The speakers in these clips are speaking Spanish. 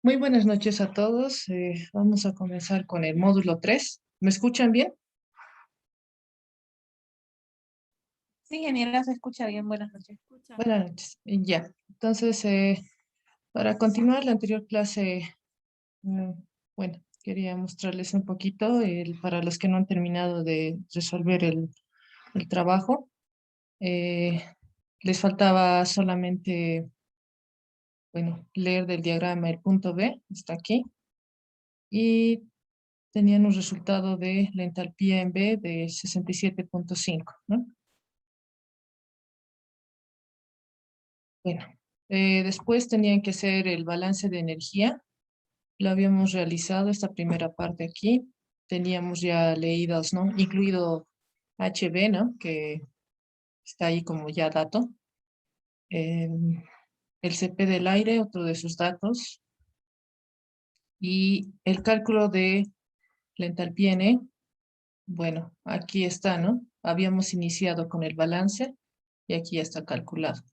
Muy buenas noches a todos. Vamos a comenzar con el módulo 3. ¿Me escuchan bien? Sí, ingeniera, se escucha bien. Buenas noches. Escucha. Buenas noches. Ya. Entonces, para continuar la anterior clase, mm, bueno, quería mostrarles un poquito, para los que no han terminado de resolver el trabajo, eh, les faltaba solamente, bueno, leer del diagrama el punto B, está aquí, y tenían un resultado de la entalpía en B de 67,5, ¿no? Bueno, después tenían que hacer el balance de energía. Lo habíamos realizado esta primera parte aquí. Teníamos ya leídos, ¿no? Incluido HB, ¿no? Que está ahí como ya dato. El CP del aire, otro de sus datos. Y el cálculo de la entalpía N, bueno, aquí está, ¿no? Habíamos iniciado con el balance y aquí ya está calculado.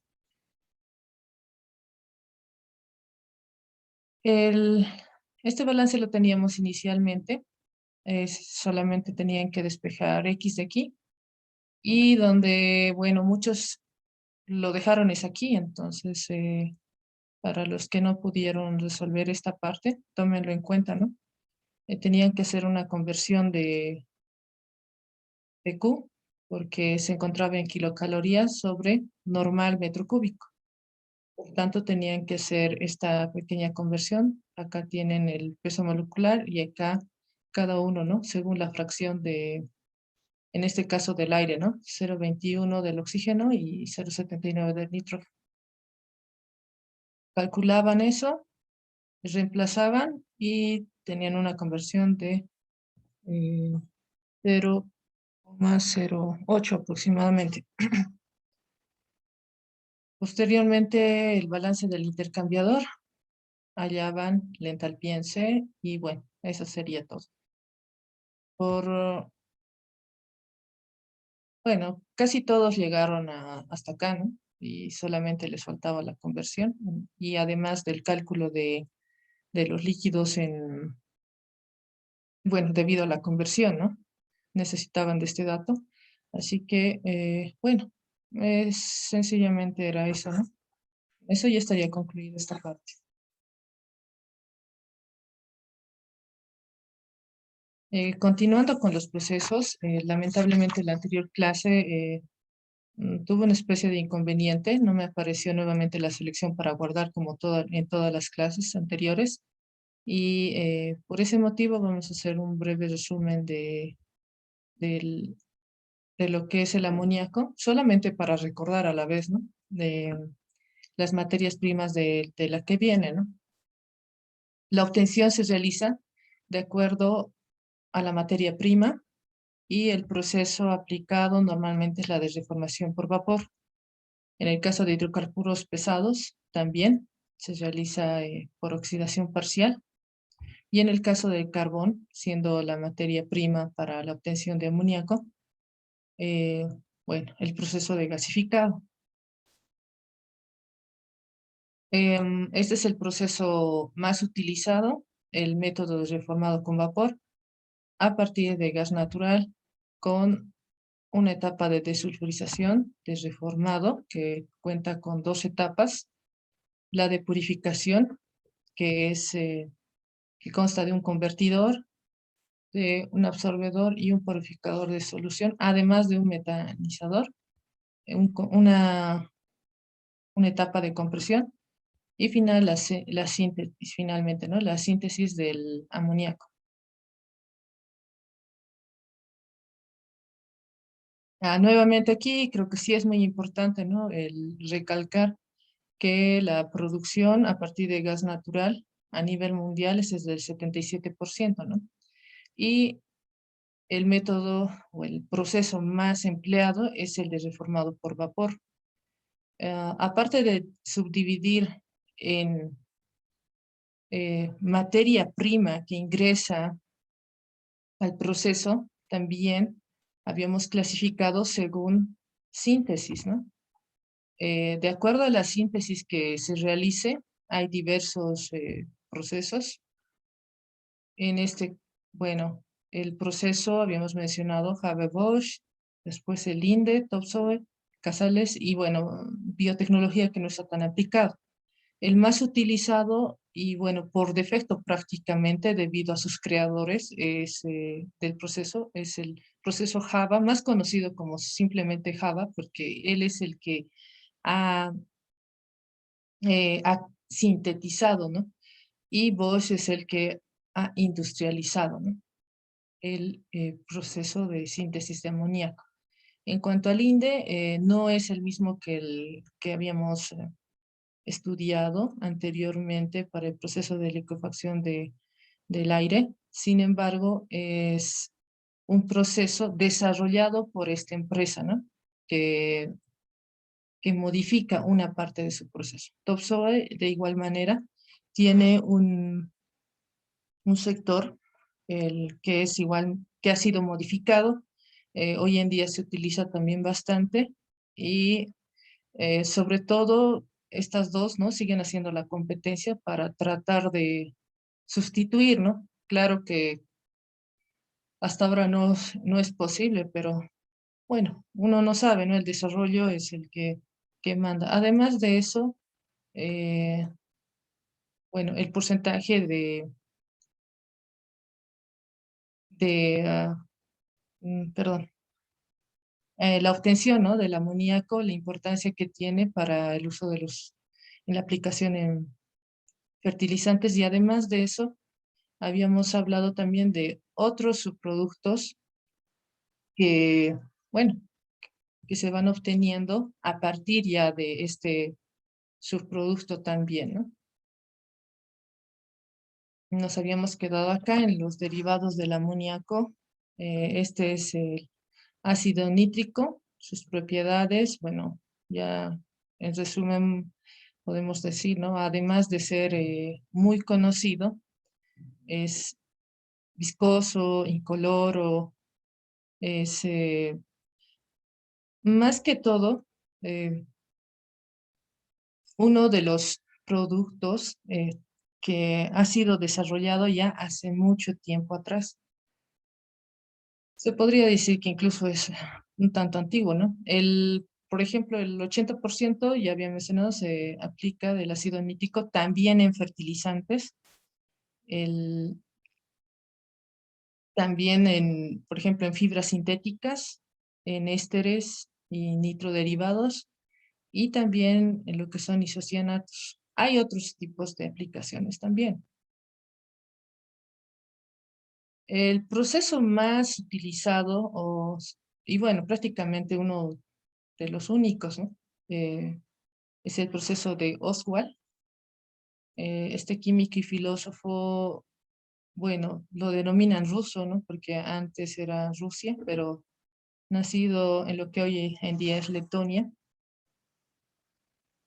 El, este balance lo teníamos inicialmente, solamente tenían que despejar X de aquí, y donde, bueno, muchos lo dejaron es aquí, entonces, para los que no pudieron resolver esta parte, tómenlo en cuenta, ¿no? Tenían que hacer una conversión de Q, porque se encontraba en kilocalorías sobre normal metro cúbico. Por tanto, tenían que hacer esta pequeña conversión. Acá tienen el peso molecular y acá cada uno, ¿no? Según la fracción en este caso del aire, ¿no? 0,21 del oxígeno y 0,79 del nitrógeno. Calculaban eso, reemplazaban y tenían una conversión de eh, 0,08 aproximadamente. Posteriormente, el balance del intercambiador, hallaban la entalpía en C y bueno, eso sería todo. Bueno, casi todos llegaron hasta acá, ¿no? Y solamente les faltaba la conversión y además del cálculo de los líquidos bueno, debido a la conversión, ¿no? Necesitaban de este dato. Así que, bueno, sencillamente era eso, ¿no? Eso ya estaría concluida esta parte. Continuando con los procesos, lamentablemente la anterior clase tuve una especie de inconveniente, no me apareció nuevamente la selección para guardar como en todas las clases anteriores, y por ese motivo vamos a hacer un breve resumen del- de lo que es el amoníaco, solamente para recordar a la vez, ¿no? De las materias primas de la que viene, ¿no? La obtención se realiza de acuerdo a la materia prima y el proceso aplicado normalmente es la de reformación por vapor. En el caso de hidrocarburos pesados, también se realiza por oxidación parcial. Y en el caso del carbón, siendo la materia prima para la obtención de amoníaco, eh, bueno, el proceso de gasificado. Este es el proceso más utilizado, el método de reformado con vapor, a partir de gas natural, con una etapa de desulfurización, reformado, que cuenta con dos etapas, la de purificación, que es que consta de un convertidor, de un absorbedor y un purificador de solución, además de un metanizador, una etapa de compresión y final la síntesis, finalmente, ¿no? La síntesis del amoníaco. Nuevamente aquí creo que sí es muy importante, ¿no? El recalcar que la producción a partir de gas natural a nivel mundial es del 77%, ¿no? Y el método o el proceso más empleado es el de reformado por vapor. Aparte de subdividir en materia prima que ingresa al proceso, también habíamos clasificado según síntesis, ¿no? De acuerdo a la síntesis que se realice, hay diversos procesos. En este, bueno, el proceso habíamos mencionado Haber-Bosch, después el INDE, Topsoe, Casales y bueno, biotecnología que no está tan aplicado. El más utilizado y bueno, por defecto prácticamente debido a sus creadores del proceso, es el proceso Java, más conocido como simplemente Java, porque él es el que ha, ha sintetizado, ¿no? Y Bosch es el que ha industrializado, ¿no? El proceso de síntesis de amoníaco. En cuanto al INDE, no es el mismo que el que habíamos estudiado anteriormente para el proceso de liquefacción del aire. Sin embargo, es un proceso desarrollado por esta empresa, ¿no? Que, que modifica una parte de su proceso. Topsoe, de igual manera, tiene un sector el que es igual, que ha sido modificado. Hoy en día se utiliza también bastante y sobre todo estas dos, ¿no? Siguen haciendo la competencia para tratar de sustituir, ¿no? Claro que hasta ahora no es posible, pero bueno, uno no sabe, ¿no? El desarrollo es el que manda. Además de eso, eh, bueno, el porcentaje perdón, la obtención, ¿no? Del amoníaco, la importancia que tiene para el uso en la aplicación en fertilizantes y además de eso, habíamos hablado también de otros subproductos que, bueno, que se van obteniendo a partir ya de este subproducto también, ¿no? Nos habíamos quedado acá en los derivados del amoníaco. Este es el ácido nítrico, sus propiedades, bueno, ya en resumen podemos decir, ¿no? Además de ser muy conocido, es viscoso, incoloro, es más que todo eh, uno de los productos que ha sido desarrollado ya hace mucho tiempo atrás. Se podría decir que incluso es un tanto antiguo, ¿no? Por ejemplo, el 80%, ya había mencionado, se aplica del ácido nítrico también en fertilizantes, el, también por ejemplo, en fibras sintéticas, en ésteres y nitroderivados, y también en lo que son isocianatos. Hay otros tipos de aplicaciones también. El proceso más utilizado, y bueno, prácticamente uno de los únicos, ¿no? Es el proceso de Oswald. Este químico y filósofo, bueno, lo denominan ruso, ¿no? Porque antes era Rusia, pero nacido en lo que hoy en día es Letonia.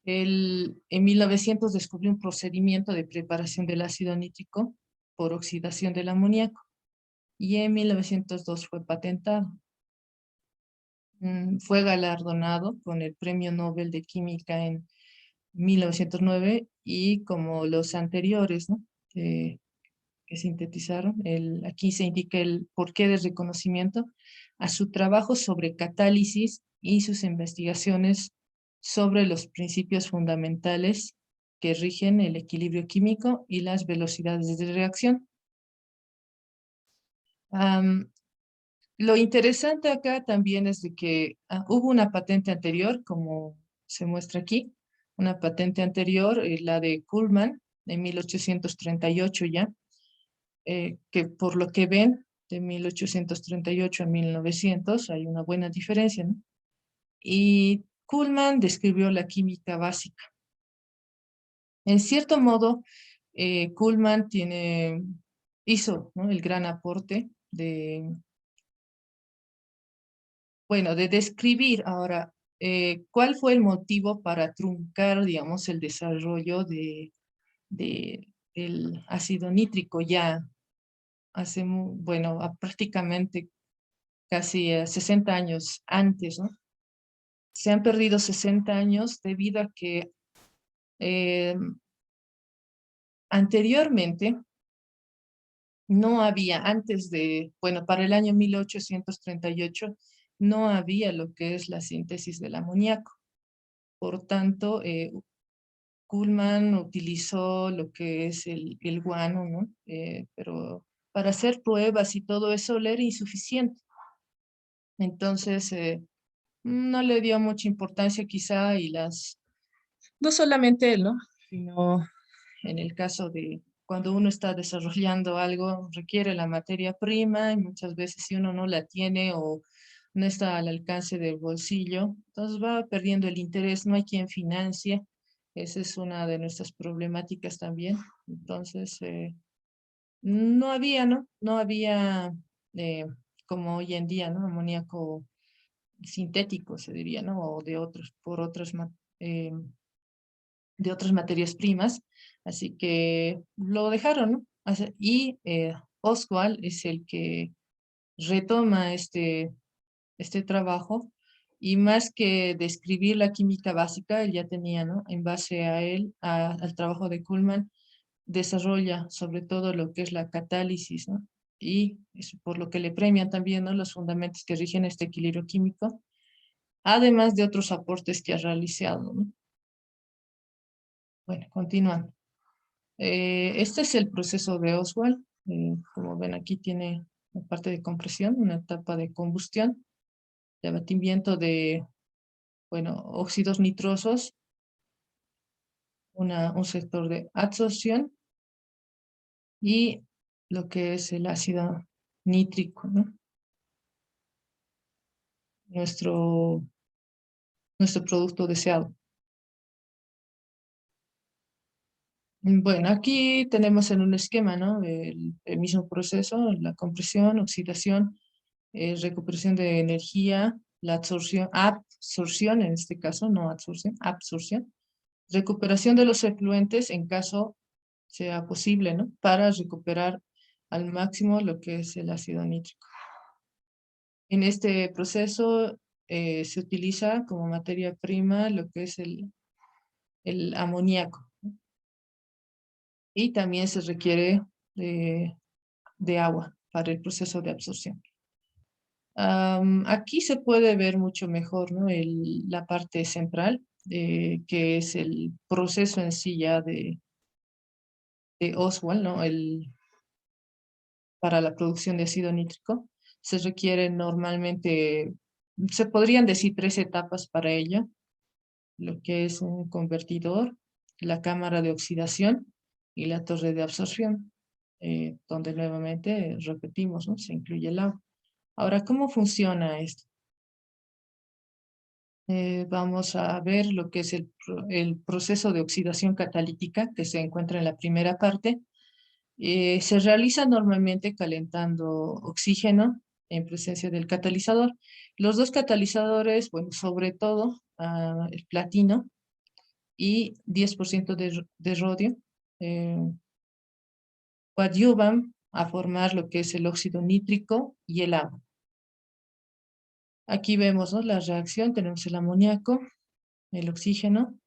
Él en 1900 descubrió un procedimiento de preparación del ácido nítrico por oxidación del amoníaco y en 1902 fue patentado. Fue galardonado con el Premio Nobel de Química en 1909 y como los anteriores, ¿no? Que sintetizaron, aquí se indica el porqué del reconocimiento a su trabajo sobre catálisis y sus investigaciones sobre los principios fundamentales que rigen el equilibrio químico y las velocidades de reacción. Lo interesante acá también es de que hubo una patente anterior, como se muestra aquí, una patente anterior, la de Kuhlmann, de 1838 ya, que por lo que ven, de 1838 a 1900, hay una buena diferencia, ¿no? Y Kuhlmann describió la química básica. En cierto modo, Kuhlmann hizo, ¿no? El gran aporte bueno, de describir ahora cuál fue el motivo para truncar, digamos, el desarrollo del ácido nítrico ya hace, bueno, prácticamente casi 60 años antes, ¿no? Se han perdido 60 años debido a que eh, Anteriormente, no había, bueno, para el año 1838, no había lo que es la síntesis del amoníaco. Por tanto, Kuhlmann utilizó lo que es el guano, ¿no? Pero para hacer pruebas y todo eso le era insuficiente. Entonces, no le dio mucha importancia quizá no solamente él, ¿no? Sino en el caso de cuando uno está desarrollando algo, requiere la materia prima y muchas veces si uno no la tiene o no está al alcance del bolsillo, entonces va perdiendo el interés, no hay quien financie. Esa es una de nuestras problemáticas también. Entonces, no había, ¿no? No había, eh, como hoy en día, ¿no? Amoníaco sintético, se diría, ¿no? O de otros, eh, de otras materias primas, así que lo dejaron, ¿no? Y Oswald es el que retoma este trabajo y más que describir la química básica, él ya tenía, ¿no? En base a él, al trabajo de Kuhlmann, desarrolla sobre todo lo que es la catálisis, ¿no? Y es por lo que le premian también, ¿no? Los fundamentos que rigen este equilibrio químico, además de otros aportes que ha realizado, ¿no? Bueno, continuando. Este es el proceso de Oswald. Como ven aquí tiene una parte de compresión, una etapa de combustión, de abatimiento de, bueno, óxidos nitrosos, un sector de absorción y lo que es el ácido nítrico, ¿no? Nuestro, nuestro producto deseado. Bueno, aquí tenemos en un esquema, ¿no? El mismo proceso, la compresión, oxidación, recuperación de energía, la absorción en este caso, no absorción, absorción, recuperación de los efluentes en caso sea posible, ¿no? Para recuperar al máximo lo que es el ácido nítrico. En este proceso se utiliza como materia prima lo que es el amoníaco, ¿no? Y también se requiere de agua para el proceso de absorción. Aquí se puede ver mucho mejor, ¿no? La parte central, que es el proceso en sí ya de Oswald, ¿no? Para la producción de ácido nítrico. Se requiere normalmente, se podrían decir 3 etapas para ello, lo que es un convertidor, la cámara de oxidación y la torre de absorción, donde nuevamente repetimos, ¿no? Se incluye el agua. Ahora, ¿cómo funciona esto? Vamos a ver lo que es el proceso de oxidación catalítica que se encuentra en la primera parte. Se realiza normalmente calentando oxígeno en presencia del catalizador. Los dos catalizadores, bueno, sobre todo el platino y 10% de rodio, eh, coadyuvan a formar lo que es el óxido nítrico y el agua. Aquí vemos, ¿no? La reacción, tenemos el amoníaco, el oxígeno,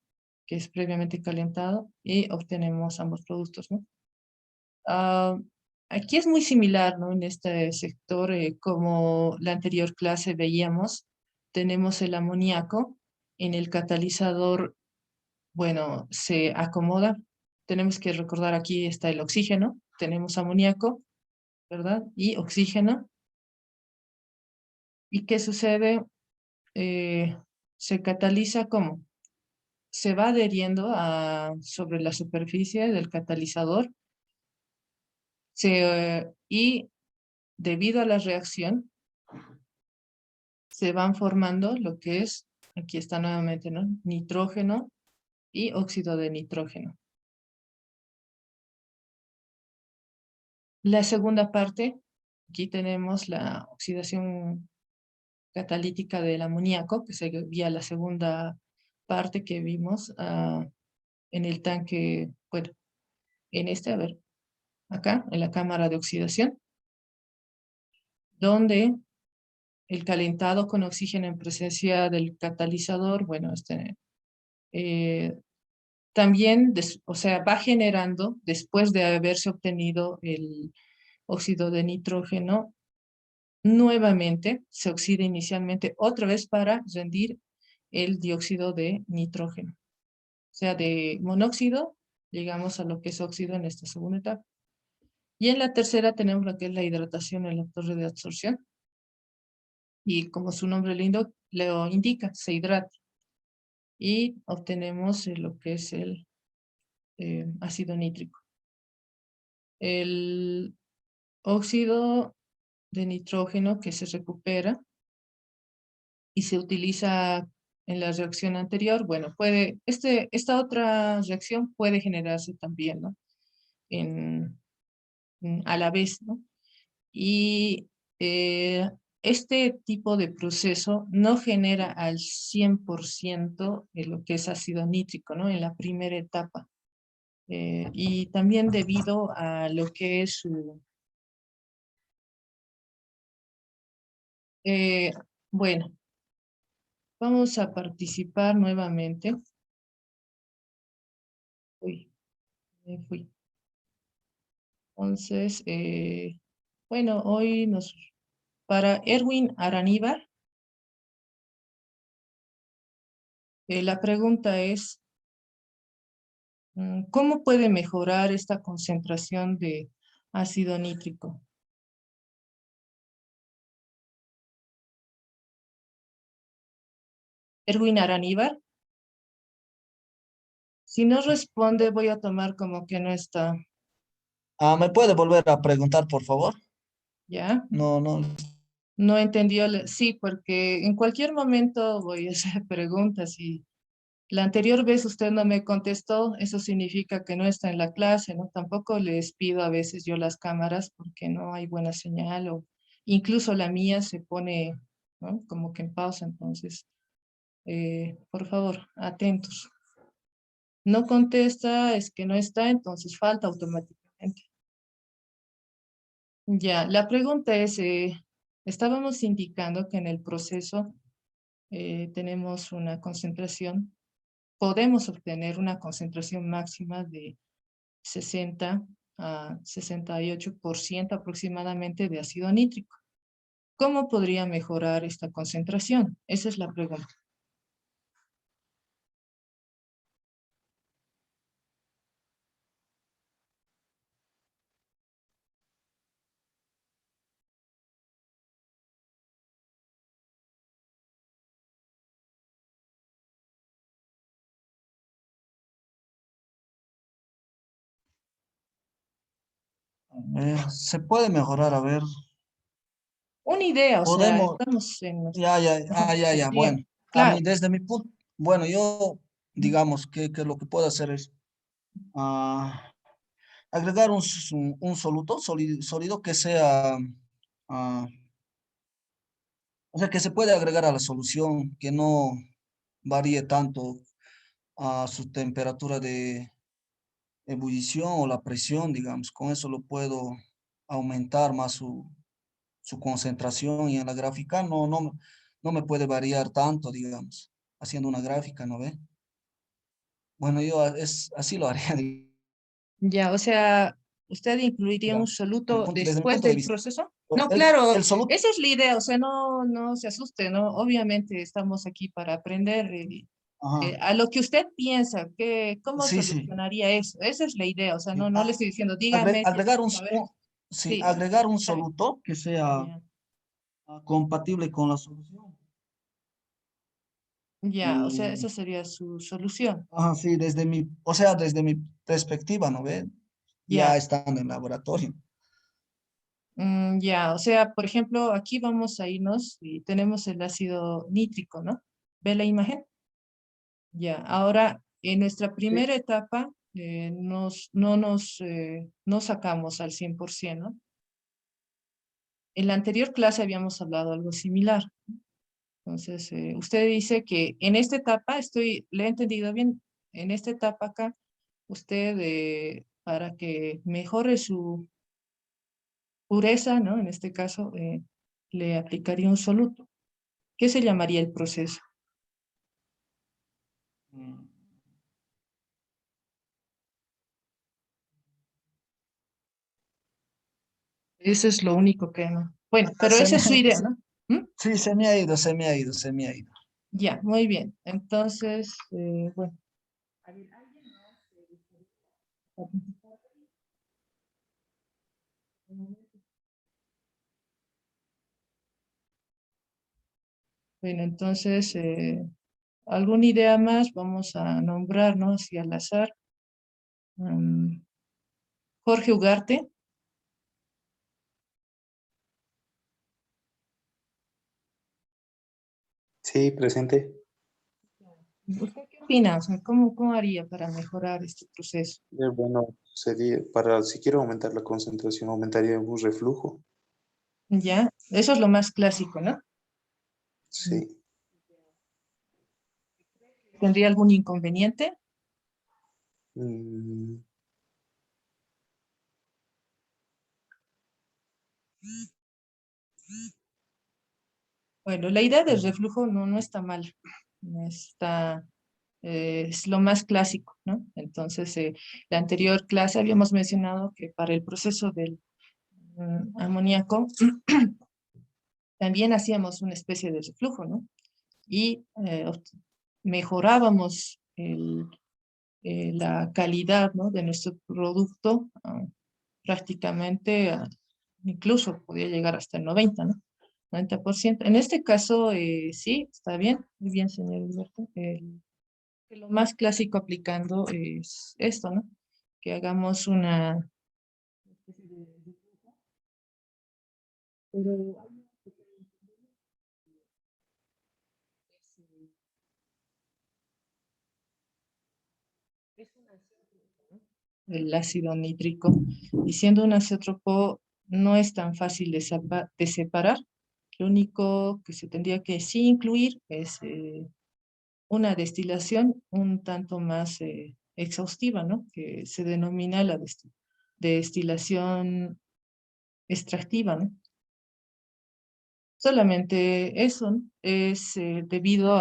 que es previamente calentado, y obtenemos ambos productos, ¿no? Ah, aquí es muy similar, ¿no? En este sector, como la anterior clase veíamos, tenemos el amoníaco, en el catalizador, bueno, se acomoda. Tenemos que recordar aquí está el oxígeno, tenemos amoníaco, ¿verdad? Y oxígeno. ¿Y qué sucede? Eh, se cataliza ¿cómo? Se va adheriendo sobre la superficie del catalizador y debido a la reacción se van formando lo que es, aquí está nuevamente, ¿no? Nitrógeno y óxido de nitrógeno. La segunda parte, aquí tenemos la oxidación catalítica del amoníaco, que sería la segunda parte que vimos en el tanque, bueno, a ver, acá, en la cámara de oxidación, donde el calentado con oxígeno en presencia del catalizador, bueno, eh, también, o sea, va generando, después de haberse obtenido el óxido de nitrógeno, nuevamente se oxida inicialmente otra vez para rendir el dióxido de nitrógeno. O sea, de monóxido llegamos a lo que es óxido en esta segunda etapa. Y en la tercera tenemos lo que es la hidratación en la torre de absorción. Y como su nombre lo indica, se hidrata. Y obtenemos lo que es el ácido nítrico. El óxido de nitrógeno que se recupera y se utiliza en la reacción anterior, bueno, esta otra reacción puede generarse también, ¿no? A la vez, ¿no? Y este tipo de proceso no genera al 100% lo que es ácido nítrico, ¿no? En la primera etapa. Y también debido a lo que es su... bueno, vamos a participar nuevamente. Uy, me fui. Entonces, bueno, para Erwin Araníbar, la pregunta es, ¿cómo puede mejorar esta concentración de ácido nítrico? Erwin Araníbar, si no responde, voy a tomar como que no está, ¿Me puede volver a preguntar, por favor? ¿ya? No, no. No entendió, sí, porque en cualquier momento voy a hacer preguntas y la anterior vez usted no me contestó, eso significa que no está en la clase, ¿no? Tampoco les pido a veces yo las cámaras porque no hay buena señal o incluso la mía se pone, ¿no? Como que en pausa, entonces, por favor, atentos. No contesta, es que no está, entonces falta automáticamente. Ya, la pregunta es, estábamos indicando que en el proceso tenemos una concentración, podemos obtener una concentración máxima de 60 a 68% aproximadamente de ácido nítrico. ¿Cómo podría mejorar esta concentración? Esa es la pregunta. Se puede mejorar, a ver. Una idea, o sea, Podemos, estamos en ya, ya, ya, maestría. bueno. A Claro, mí, desde mi punto, bueno, yo, digamos, que lo que puedo hacer es ah, agregar un soluto sólido que sea, ah, o sea, que se puede agregar a la solución, que no varíe tanto a su temperatura de ebullición o la presión, digamos. Con eso lo puedo aumentar más su concentración y en la gráfica no me puede variar tanto, digamos, haciendo una gráfica, ¿no ve? Bueno, así lo haría, ya, o sea, ¿usted incluiría un digamos, soluto desde mi después punto de del vista. proceso? O No, claro, el soluto, esa es la idea, o sea, no se asuste, ¿no? Obviamente estamos aquí para aprender ajá, a lo que usted piensa, ¿cómo sí, sí. solucionaría eso? Esa es la idea, o sea, Sí, no le estoy diciendo, dígame si agregar a ver, sí, sí, agregar un está bien, soluto que sea ya, compatible con la solución. ya, o sea, esa Y, sería su solución, ajá, sí, o sea, desde mi perspectiva, ¿no ve? Ya ya, estando en laboratorio. ya, o sea, por ejemplo, aquí vamos a irnos y tenemos el ácido nítrico, ¿no? ¿Ve la imagen? Ya, ahora en nuestra Sí. primera etapa no sacamos al 100%, ¿no? En la anterior clase habíamos hablado algo similar. Entonces, usted dice que en esta etapa, le he entendido bien, en esta etapa acá, usted para que mejore su pureza, ¿no? En este caso, le aplicaría un soluto. ¿Qué se llamaría el proceso? Mm. Eso es lo único que no. Bueno, Ah, pero esa es su idea, ¿no? ¿Mm? sí, se me ha ido, se me ha ido, se me ha ido. Ya, muy bien. Entonces, bueno. Bueno, entonces, ¿alguna idea más? Vamos a nombrar, ¿no? Así al azar. Mm, Jorge Ugarte. Sí, presente. ¿Usted qué opina? O sea, ¿cómo haría para mejorar este proceso? Bueno, sería para si quiero aumentar la concentración, aumentaría un reflujo. ¿Ya? Eso es lo más clásico, ¿no? Sí. ¿Tendría algún inconveniente? Mm, Bueno, la idea del reflujo no está mal. No está, es lo más clásico, ¿no? Entonces, la anterior clase habíamos mencionado que para el proceso del amoníaco también hacíamos una especie de reflujo, ¿no? Y mejorábamos la calidad, ¿no? De nuestro producto prácticamente, incluso podía llegar hasta el 90, ¿no? 90%. En este caso, sí, está bien, muy bien, señor Alberto. Que lo más clásico aplicando es esto, ¿no? Que hagamos una especie de- pero es un azeótropo, ¿no? El ácido nítrico, y siendo un azeótropo no es tan fácil de separar. Lo único que se tendría que sí incluir es una destilación un tanto más exhaustiva, ¿no? Que se denomina la destilación extractiva, ¿no? Solamente eso, ¿no? Es debido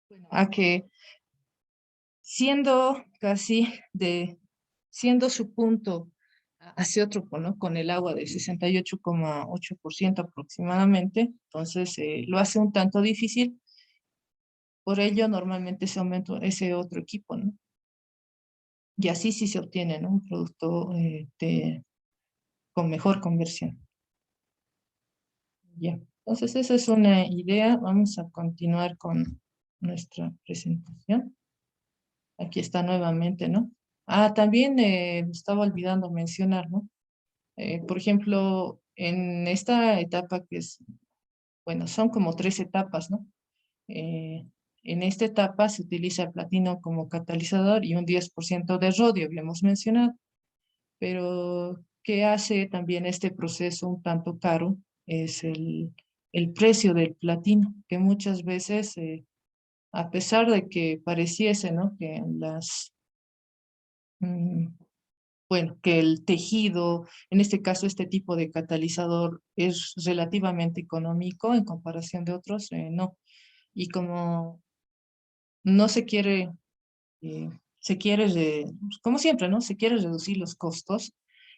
bueno, a que siendo casi siendo su punto hacia otro, ¿no? Con el agua de 68,8% aproximadamente, entonces lo hace un tanto difícil, por ello normalmente se aumenta ese otro equipo, ¿no? Y así sí se obtiene, ¿no? Un producto con mejor conversión. Ya. Entonces esa es una idea. Vamos a continuar con nuestra presentación. Aquí está nuevamente, ¿no? También me estaba olvidando mencionar, ¿no? Por ejemplo, en esta etapa que es, bueno, son como tres etapas, ¿no? Eh, en esta etapa se utiliza el platino como catalizador y un 10% de rodio, habíamos mencionado, pero ¿qué hace también este proceso un tanto caro? Es el precio del platino, que muchas veces, a pesar de que pareciese, ¿no? Que mm, bueno, que el tejido, en este caso este tipo de catalizador es relativamente económico en comparación de otros, no. Y como no se quiere, como siempre, ¿no? Se quiere reducir los costos,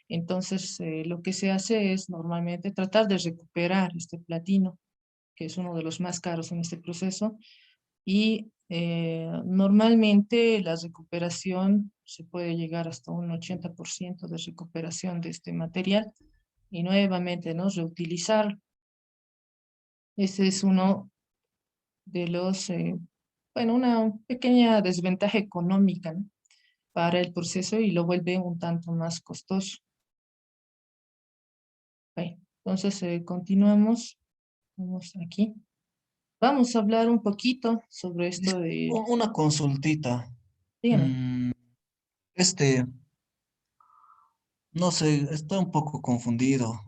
entonces lo que se hace es normalmente tratar de recuperar este platino, que es uno de los más caros en este proceso, y normalmente la recuperación se puede llegar hasta un 80% de recuperación de este material y nuevamente, ¿no? Reutilizar. Ese es uno de los, bueno, una pequeña desventaja económica, ¿no? Para el proceso y lo vuelve un tanto más costoso. Bueno, entonces continuamos. Vamos aquí. Vamos a hablar un poquito sobre esto de, Una consultita. dígame. Mm, este, no sé, estoy un poco confundido.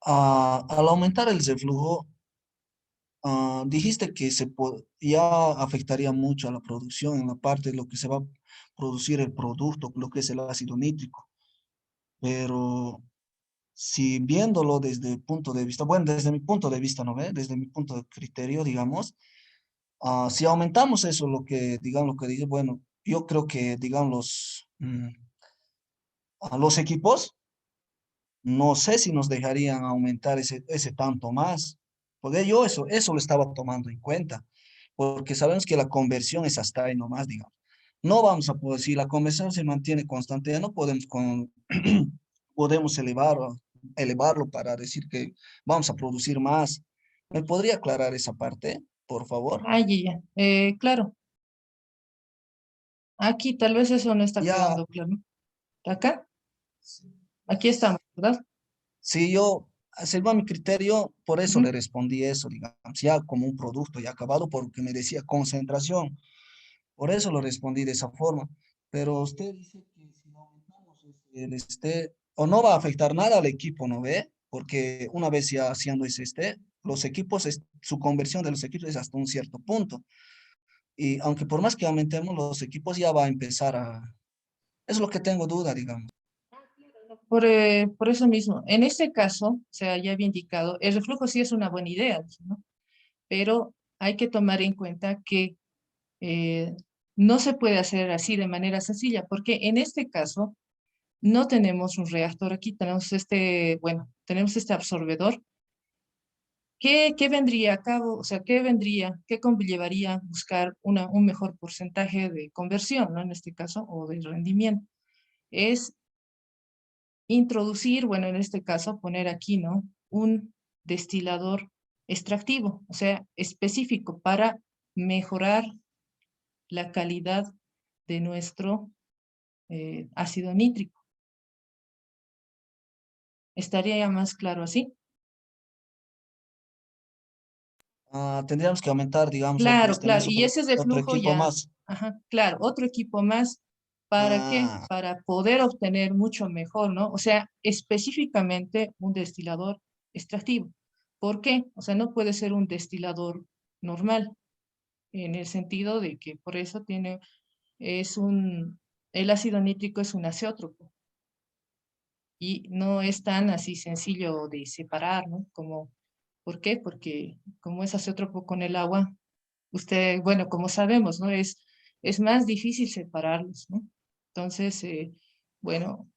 Al aumentar el reflujo, dijiste que ya afectaría mucho a la producción, en la parte de lo que se va a producir el producto, lo que es el ácido nítrico. Pero si viéndolo desde el punto de vista, bueno, desde mi punto de vista, ¿no ve? Desde mi punto de criterio, digamos, si aumentamos eso, lo que, digamos, lo que dice, bueno, yo creo que, digamos, a los equipos, no sé si nos dejarían aumentar ese tanto más, porque yo eso lo estaba tomando en cuenta, porque sabemos que la conversión es hasta ahí nomás, digamos. No vamos a poder, si la conversión se mantiene constante, ya no podemos, podemos elevarlo para decir que vamos a producir más. ¿Me podría aclarar esa parte, por favor? Ah, ya, ya. Claro, aquí tal vez eso no está Ya, quedando claro. Acá, aquí estamos, ¿verdad? si yo, según mi criterio, por eso Ujú. le respondí eso, digamos, ya como un producto ya acabado, porque me decía concentración. Por eso lo respondí de esa forma. Pero usted dice que si no aumentamos o no va a afectar nada al equipo, ¿no ve? Porque una vez ya haciendo los equipos, su conversión de los equipos es hasta un cierto punto. Y aunque por más que aumentemos, los equipos ya va a empezar a... Es lo que tengo duda, digamos. Por eso mismo, en este caso, o sea, ya había indicado, el reflujo sí es una buena idea, ¿no? Pero hay que tomar en cuenta que eh, no se puede hacer así de manera sencilla, porque en este caso no tenemos un reactor aquí, tenemos bueno, tenemos este absorbedor. ¿Qué vendría a cabo? O sea, qué conllevaría buscar un mejor porcentaje de conversión, ¿no? En este caso, o de rendimiento? Es introducir, bueno, en este caso, poner aquí, ¿no? Un destilador extractivo, o sea, específico para mejorar la calidad de nuestro ácido nítrico. ¿Estaría ya más claro así? Tendríamos que aumentar, digamos, Claro, claro. tenemos Y ese es de otro flujo equipo ya, más. ajá, claro, otro equipo más. ¿Para qué? Ah, Para poder obtener mucho mejor, ¿no? O sea, específicamente un destilador extractivo. ¿Por qué? O sea, no puede ser un destilador normal, en el sentido de que por eso el ácido nítrico es un azeótropo y no es tan así sencillo de separar, ¿no? ¿Por qué? Porque como es azeótropo con el agua, bueno, como sabemos, ¿no? Es más difícil separarlos, ¿no? Entonces, bueno,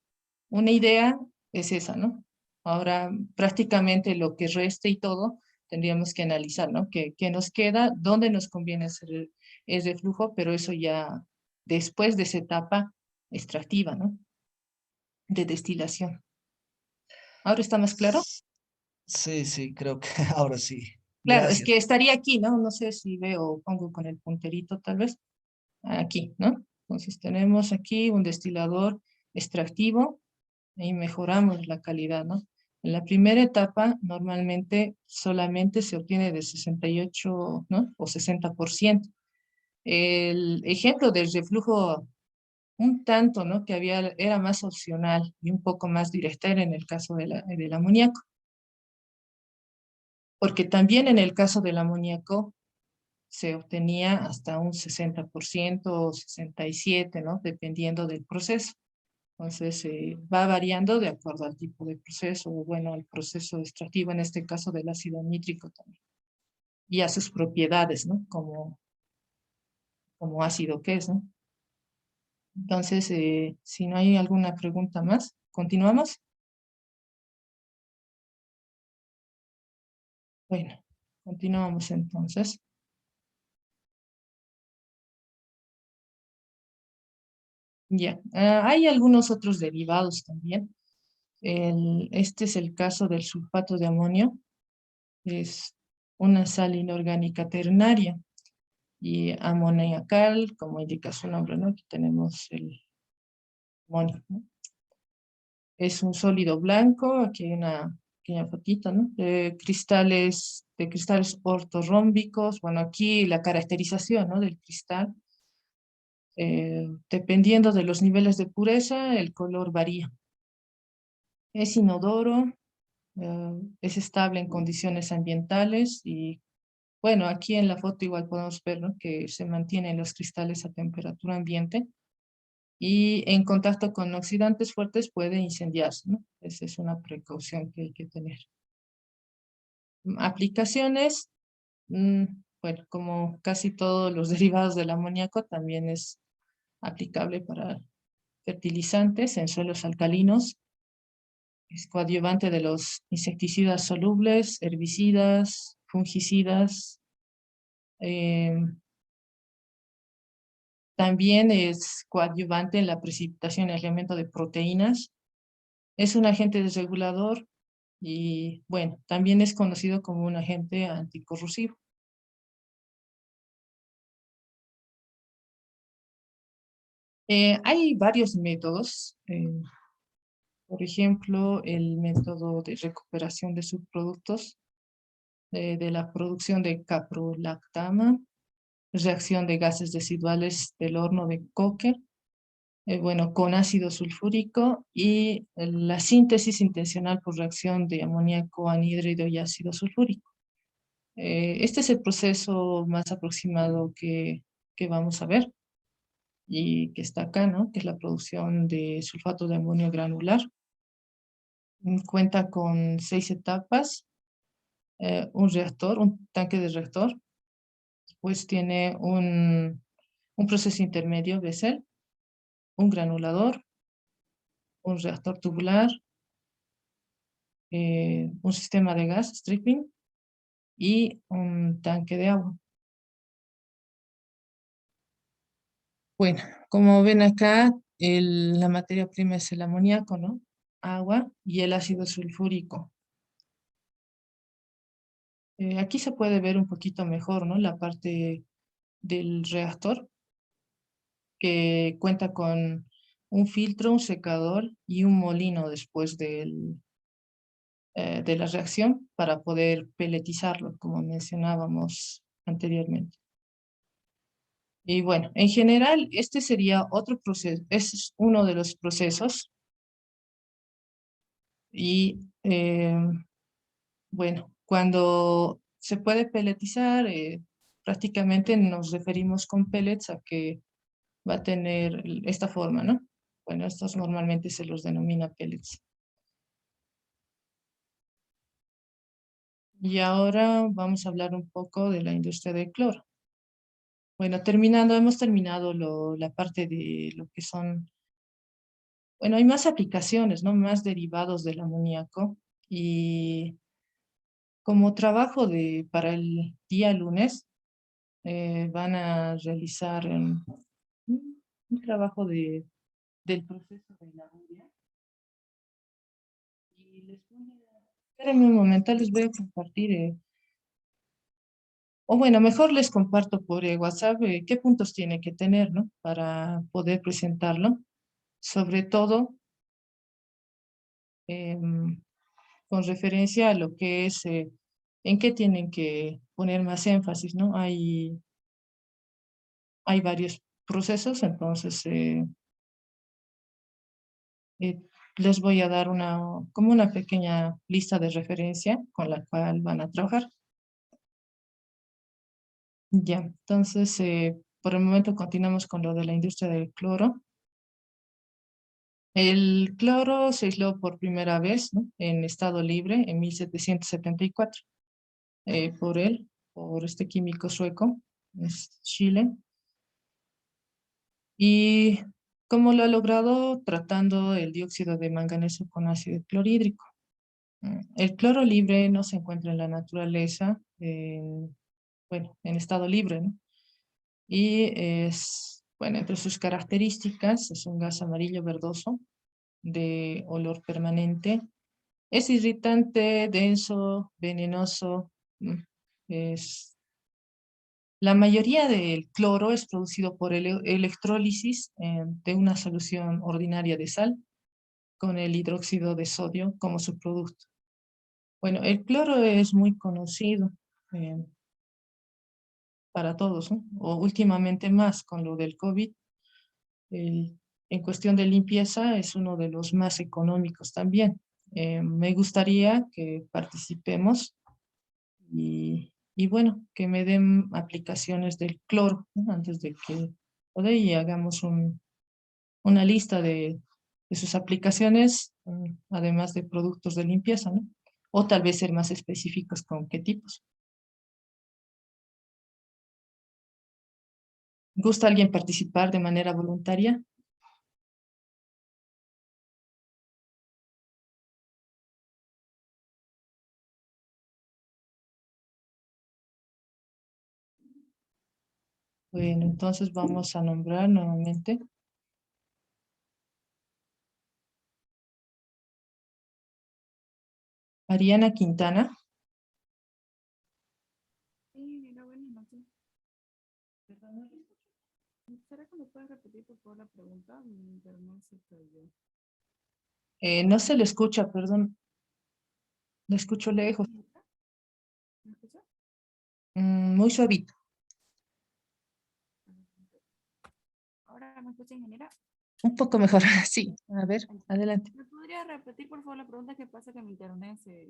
una idea es esa, ¿no? Ahora, prácticamente lo que reste y todo, tendríamos que analizar, ¿no? ¿Qué nos queda? ¿Dónde nos conviene hacer el reflujo? Pero eso ya después de esa etapa extractiva, ¿no? De destilación. ¿Ahora está más claro? sí, sí, creo que ahora sí. Claro, es Gracias. que estaría aquí, ¿no? No sé si veo, pongo con el punterito tal vez. Aquí, ¿no? Entonces tenemos aquí un destilador extractivo y mejoramos la calidad, ¿no? En la primera etapa normalmente solamente se obtiene de 68, ¿no? O 60%. El ejemplo del reflujo un tanto, ¿no? Que era más opcional y un poco más directa era en el caso del amoníaco. Porque también en el caso del amoníaco se obtenía hasta un 60% o 67%, ¿no? Dependiendo del proceso. Entonces, va variando de acuerdo al tipo de proceso, o bueno, al proceso extractivo, en este caso del ácido nítrico también, y a sus propiedades, ¿no? Como ácido que es, ¿no? Entonces, si no hay alguna pregunta más, ¿continuamos? Bueno, continuamos entonces. Ya, hay algunos otros derivados también. Este es el caso del sulfato de amonio, es una sal inorgánica ternaria y amoniacal, como indica su nombre, ¿no? Aquí tenemos el amonio, ¿no? Es un sólido blanco, aquí hay una pequeña fotito, ¿no? De cristales ortorrómbicos, bueno, aquí la caracterización, ¿no? Del cristal, dependiendo de los niveles de pureza, el color varía. Es inodoro, es estable en condiciones ambientales y bueno, aquí en la foto igual podemos ver, ¿no? Que se mantienen los cristales a temperatura ambiente y en contacto con oxidantes fuertes puede incendiarse, ¿no? Esa es una precaución que hay que tener. Aplicaciones, mm, bueno, como casi todos los derivados del amoníaco, también es aplicable para fertilizantes en suelos alcalinos, es coadyuvante de los insecticidas solubles, herbicidas, fungicidas. eh, También es coadyuvante en la precipitación y aislamiento de proteínas. Es un agente desregulador y, bueno, también es conocido como un agente anticorrosivo. Hay varios métodos. Por ejemplo, el método de recuperación de subproductos de la producción de caprolactama, reacción de gases residuales del horno de Coker, bueno, con ácido sulfúrico y la síntesis intencional por reacción de amoníaco anhídrido y ácido sulfúrico. Este es el proceso más aproximado que vamos a ver y que está acá, ¿no? Que es la producción de sulfato de amonio granular. Cuenta con 6 etapas, un reactor, un tanque de reactor, pues tiene un proceso intermedio, Bessel, un granulador, un reactor tubular, un sistema de gas, stripping, y un tanque de agua. Bueno, como ven acá, la materia prima es el amoníaco, ¿no? Agua y el ácido sulfúrico. Aquí se puede ver un poquito mejor, ¿no? La parte del reactor, que cuenta con un filtro, un secador y un molino después de la reacción para poder peletizarlo, como mencionábamos anteriormente. Y bueno, en general, este sería otro proceso, es uno de los procesos. Y bueno, cuando se puede peletizar, prácticamente nos referimos con pellets a que va a tener esta forma, ¿no? Bueno, estos normalmente se los denomina pellets. Y ahora vamos a hablar un poco de la industria del cloro. Bueno, hemos terminado la parte de lo que son, bueno, hay más aplicaciones, ¿no? Más derivados del amoníaco. Y como trabajo para el día lunes, van a realizar un trabajo del proceso de la urea. Y espérenme un momento, les voy a compartir, o bueno, mejor les comparto por WhatsApp qué puntos tiene que tener, ¿no? Para poder presentarlo. Sobre todo, con referencia a lo que es, en qué tienen que poner más énfasis, ¿no? Hay varios procesos, entonces eh, les voy a dar como una pequeña lista de referencia con la cual van a trabajar. Ya, entonces, por el momento continuamos con lo de la industria del cloro. El cloro se aisló por primera vez, ¿no? En estado libre en 1774 por este químico sueco, es Chile. ¿Y cómo lo ha logrado? Tratando el dióxido de manganeso con ácido clorhídrico. El cloro libre no se encuentra en la naturaleza, bueno, en estado libre, ¿no? Y bueno, entre sus características es un gas amarillo verdoso de olor permanente. Es irritante, denso, venenoso. Es, la mayoría del cloro es producido por electrólisis de una solución ordinaria de sal con el hidróxido de sodio como subproducto. Bueno, el cloro es muy conocido para todos, ¿no? O últimamente más con lo del COVID. En cuestión de limpieza es uno de los más económicos también. Me gustaría que participemos y bueno, que me den aplicaciones del cloro, ¿no? Antes de que y hagamos una lista de sus aplicaciones, además de productos de limpieza, ¿no? O tal vez ser más específicos con qué tipos. ¿Gusta alguien participar de manera voluntaria? Bueno, entonces vamos a nombrar nuevamente. Ariana Quintana. Sí, mira, buenas noches. ¿Será que me puedes repetir por favor la pregunta? Mi internet se cayó. No se le escucha, perdón. Le escucho lejos. ¿Me escucha? Muy suavito. Ahora me escucha, ingeniera. Un poco mejor. Sí, a ver, Ahí está. adelante. ¿Me podría repetir por favor la pregunta? ¿Qué pasa que mi internet se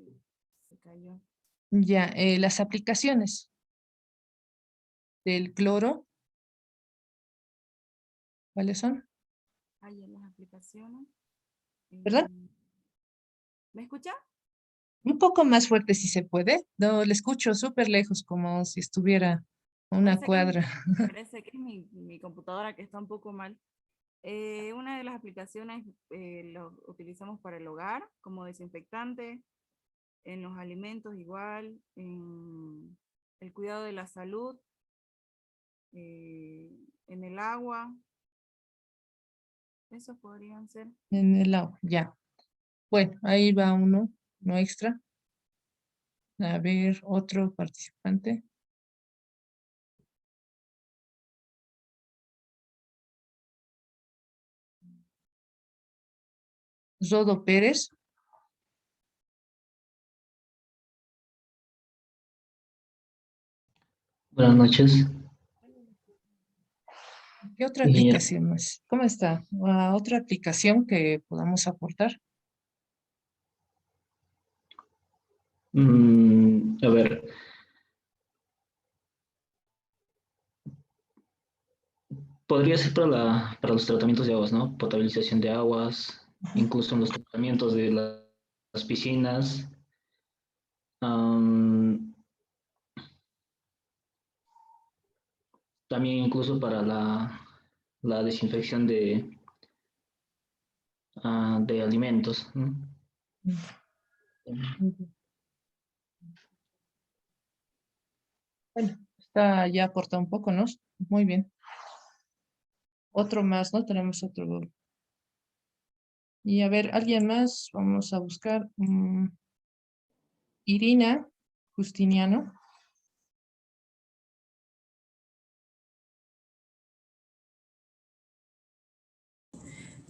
cayó? Ya, las aplicaciones del cloro, ¿cuáles son? Ahí en las aplicaciones. ¿Verdad? Eh, ¿Me escucha? Un poco más fuerte si se puede. No, le escucho súper lejos, como si estuviera a una Parece que cuadra. parece que es mi computadora que está un poco mal. Una de las aplicaciones lo utilizamos para el hogar como desinfectante, en los alimentos igual, en el cuidado de la salud, eh, en el agua, esos podrían ser. En el lado, ya. Bueno, ahí va uno, no extra. A ver, otro participante. Rodo Pérez. Buenas noches. ¿Qué otra Eh, aplicación más? ¿Cómo está? ¿Otra aplicación que podamos aportar? a ver, podría ser para los tratamientos de aguas, ¿no? Potabilización de aguas, incluso en los tratamientos de las piscinas. Am, También incluso para la desinfección de alimentos, ¿no? Bueno, está ya aportado un poco, ¿no? Muy bien. Otro más, ¿no? Tenemos otro. Y a ver, alguien más. Vamos a buscar. Irina Justiniano.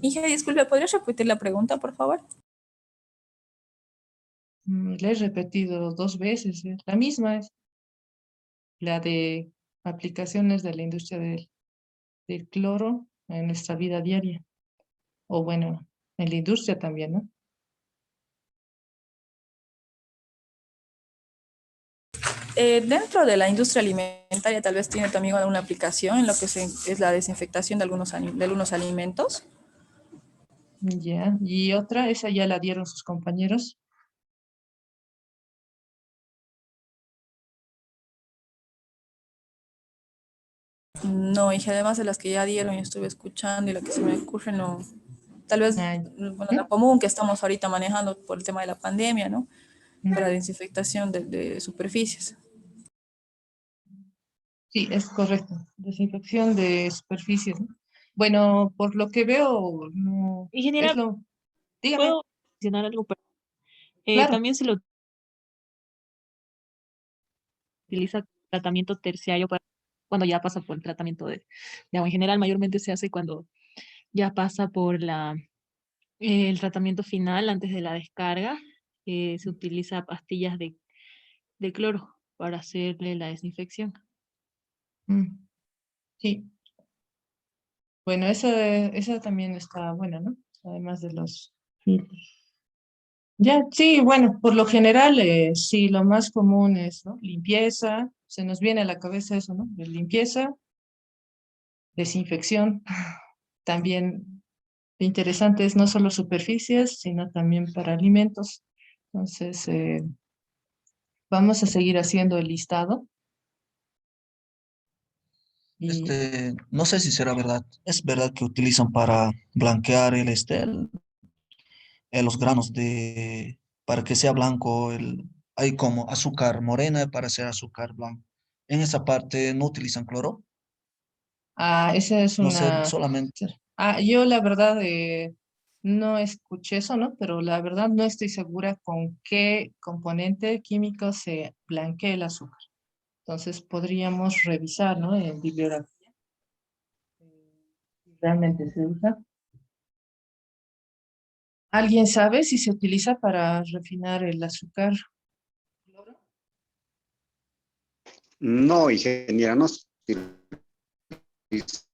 Hija, disculpe, ¿podrías repetir la pregunta, por favor? Le he repetido 2 veces. La misma es la de aplicaciones de la industria del cloro en nuestra vida diaria. O bueno, en la industria también, ¿no? Dentro de la industria alimentaria tal vez tiene también alguna aplicación en lo que es la desinfectación de algunos alimentos. Ya. Y otra, esa ya la dieron sus compañeros. No, y además de las que ya dieron, yo estuve escuchando y lo que se me ocurre, no. Tal vez, Ah, bueno, la ¿mm? común que estamos ahorita manejando por el tema de la pandemia, ¿no? Para Mm. desinfectación de superficies. Sí, es correcto. Desinfección de superficies, ¿no? Bueno, por lo que veo, no es Ingeniera, lo. Dígame, ¿puedo mencionar algo? claro. También se lo utiliza tratamiento terciario para cuando ya pasa por el tratamiento de agua. En general, mayormente se hace cuando ya pasa por el tratamiento final antes de la descarga. Se utiliza pastillas de cloro para hacerle la desinfección. Mm, sí, bueno, esa también está buena, ¿no? Además de los filtros. Ya, sí, bueno, por lo general, sí, lo más común es, ¿no? Limpieza, se nos viene a la cabeza eso, ¿no? De limpieza, desinfección, también lo interesante es no solo superficies, sino también para alimentos. Entonces, vamos a seguir haciendo el listado y No sé si será verdad. Es verdad que utilizan para blanquear los granos para que sea blanco, hay como azúcar morena para hacer azúcar blanco. En esa parte no utilizan cloro. Esa es No sé, una... solamente. Yo la verdad no escuché eso, ¿no? Pero la verdad no estoy segura con qué componente químico se blanquea el azúcar. Entonces podríamos revisar, ¿no? En bibliografía. Si realmente se usa. ¿Alguien sabe si se utiliza para refinar el azúcar? No, ingeniera, no se utiliza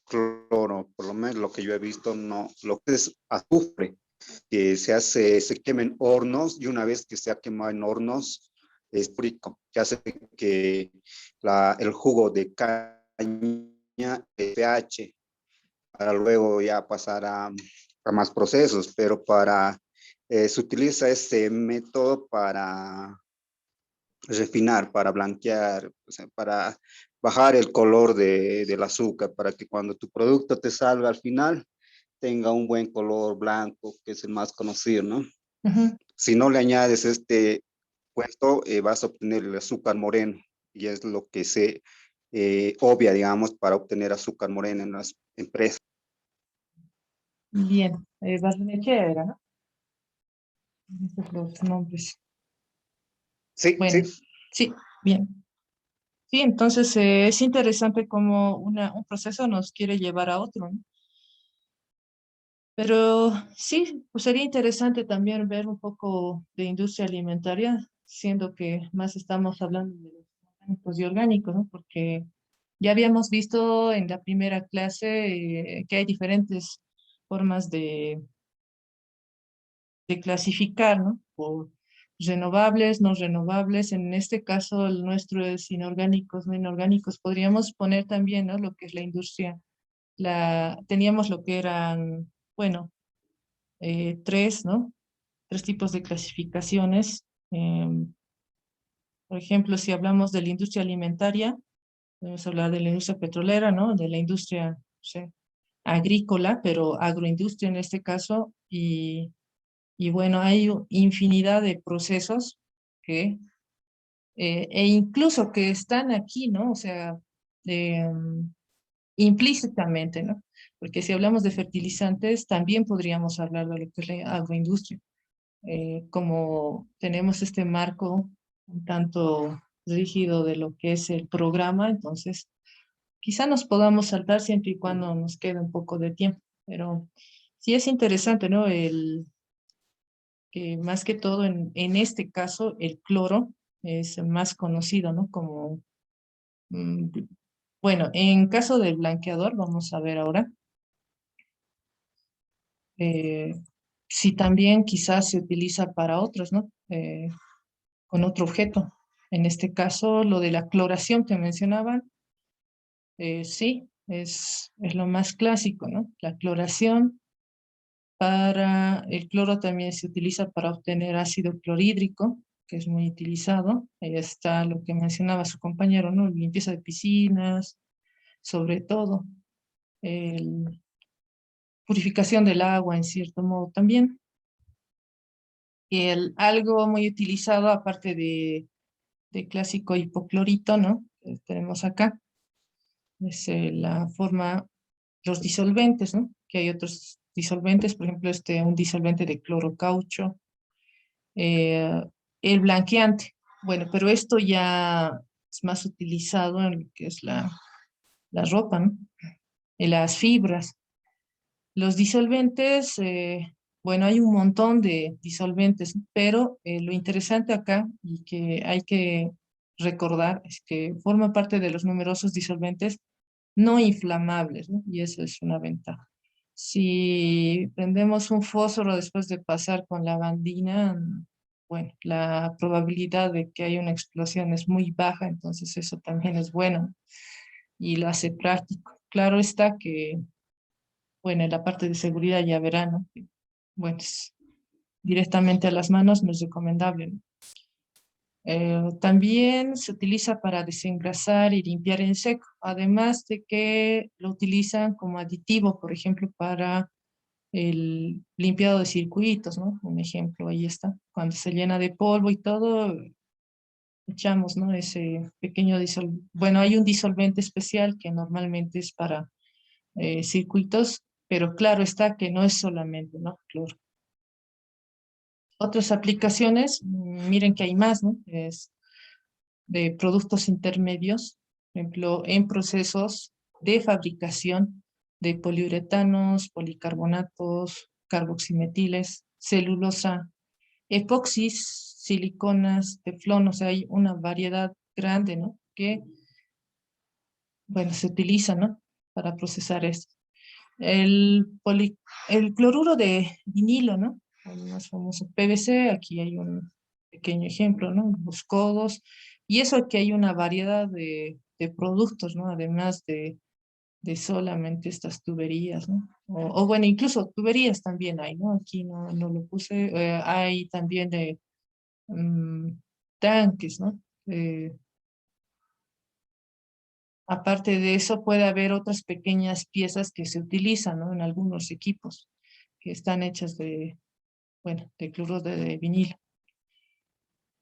cloro, por lo menos lo que yo he visto, no. Lo que es azufre, que se quema en hornos y una vez que se ha quemado en hornos, es rico, que hace que el jugo de caña pH para luego ya pasar a más procesos, pero se utiliza este método para refinar, para blanquear, o sea, para bajar el color del azúcar, para que cuando tu producto te salga al final tenga un buen color blanco, que es el más conocido, ¿no? Ujú. Si no le añades este puesto, vas a obtener el azúcar moreno, y es lo que se obvia, digamos, para obtener azúcar moreno en las empresas. Bien, Barrenechea era, ¿no? Esos los nombres. Sí, sí. Bueno, sí, bien. Sí, entonces es interesante cómo un proceso nos quiere llevar a otro, ¿no? Pero sí, pues sería interesante también ver un poco de industria alimentaria, siendo que más estamos hablando de los orgánicos y orgánicos, ¿no? Porque ya habíamos visto en la primera clase que hay diferentes formas de clasificar, ¿no? Por renovables, no renovables. En este caso, el nuestro es inorgánicos, no inorgánicos. Podríamos poner también, ¿no? Lo que es la industria. Teníamos lo que eran, bueno, tres, ¿no? Tres tipos de clasificaciones. Por ejemplo, si hablamos de la industria alimentaria, podemos hablar de la industria petrolera, ¿no? De la industria, no sé, agrícola, pero agroindustria en este caso, y bueno, hay infinidad de procesos que, e incluso que están aquí, ¿no? O sea, implícitamente, ¿no? Porque si hablamos de fertilizantes, también podríamos hablar de lo que es la agroindustria. Como tenemos este marco un tanto rígido de lo que es el programa, entonces quizá nos podamos saltar siempre y cuando nos quede un poco de tiempo, pero sí es interesante, ¿no? Más que todo en este caso, el cloro es más conocido, ¿no? Como, mm, bueno, en caso del blanqueador, vamos a ver ahora, eh, si también quizás se utiliza para otros, ¿no? Con otro objeto. En este caso, lo de la cloración que mencionaban, sí, es lo más clásico, ¿no? La cloración para el cloro también se utiliza para obtener ácido clorhídrico, que es muy utilizado. Ahí está lo que mencionaba su compañero, ¿no? Limpieza de piscinas, sobre todo. El, purificación del agua, en cierto modo, también. Algo muy utilizado, aparte de clásico hipoclorito, ¿no? Que tenemos acá, es la forma, los disolventes, ¿no? Que hay otros disolventes, por ejemplo, un disolvente de cloro caucho, eh, el blanqueante. Bueno, pero esto ya es más utilizado en lo que es la ropa, ¿no? En las fibras. Los disolventes, bueno, hay un montón de disolventes, pero lo interesante acá y que hay que recordar es que forma parte de los numerosos disolventes no inflamables, ¿no? Y eso es una ventaja. Si prendemos un fósforo después de pasar con lavandina, bueno, la probabilidad de que haya una explosión es muy baja, entonces eso también es bueno y lo hace práctico. Claro está que, bueno, en la parte de seguridad ya verán, ¿no? Bueno, directamente a las manos no es recomendable, ¿no? También se utiliza para desengrasar y limpiar en seco, además de que lo utilizan como aditivo, por ejemplo, para el limpiado de circuitos, ¿no? Un ejemplo, ahí está. Cuando se llena de polvo y todo, echamos, ¿no? Ese pequeño disolvente. Bueno, hay un disolvente especial que normalmente es para circuitos, pero claro está que no es solamente, ¿no? Cloro. Otras aplicaciones, miren que hay más, ¿no? Es de productos intermedios, por ejemplo, en procesos de fabricación de poliuretanos, policarbonatos, carboximetiles, celulosa, epoxis, siliconas, teflón, o sea, hay una variedad grande, ¿no? Que, bueno, se utiliza, ¿no? Para procesar esto. El cloruro de vinilo, ¿no? El más famoso PVC, aquí hay un pequeño ejemplo, ¿no? Los codos, y eso aquí hay una variedad de productos, ¿no? Además de solamente estas tuberías, ¿no? O bueno, incluso tuberías también hay, ¿no? Aquí no lo puse, hay también de tanques, ¿no? Aparte de eso, puede haber otras pequeñas piezas que se utilizan, ¿no? En algunos equipos que están hechas bueno, de cloruro de vinilo.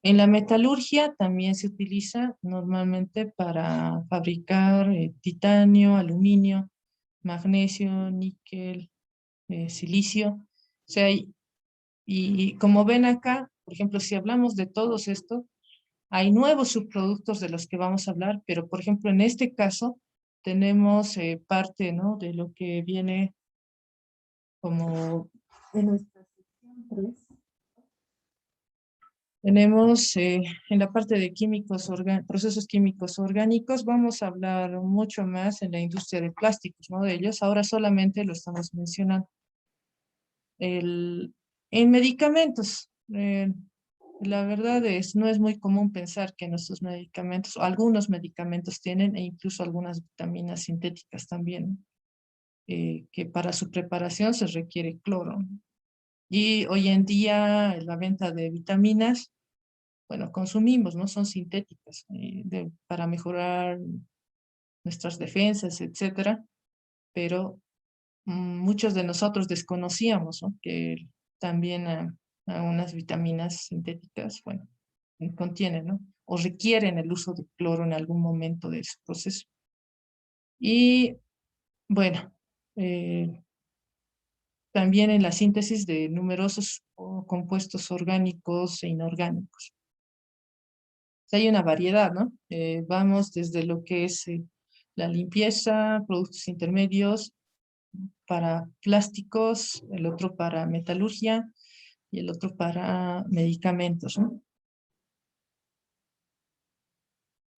En la metalurgia también se utiliza normalmente para fabricar titanio, aluminio, magnesio, níquel, silicio. O sea, y como ven acá, por ejemplo, si hablamos de todos estos, hay nuevos subproductos de los que vamos a hablar, pero por ejemplo, en este caso tenemos parte, ¿no? De lo que viene como en nuestra sección 3. Tenemos en la parte de procesos químicos orgánicos, vamos a hablar mucho más en la industria de plásticos, ¿no? De ellos, ahora solamente lo estamos mencionando. En medicamentos, la verdad no es muy común pensar que nuestros medicamentos, o algunos medicamentos tienen, e incluso algunas vitaminas sintéticas también, que para su preparación se requiere cloro. Y hoy en día la venta de vitaminas, bueno, consumimos, ¿no? Son sintéticas para mejorar nuestras defensas, etcétera, pero muchos de nosotros desconocíamos, ¿no? Que también a unas vitaminas sintéticas, bueno, contienen, ¿no? O requieren el uso de cloro en algún momento de su proceso. Y bueno, también en la síntesis de numerosos compuestos orgánicos e inorgánicos. Hay una variedad, ¿no? Vamos desde lo que es la limpieza, productos intermedios para plásticos, el otro para metalurgia y el otro para medicamentos, ¿no?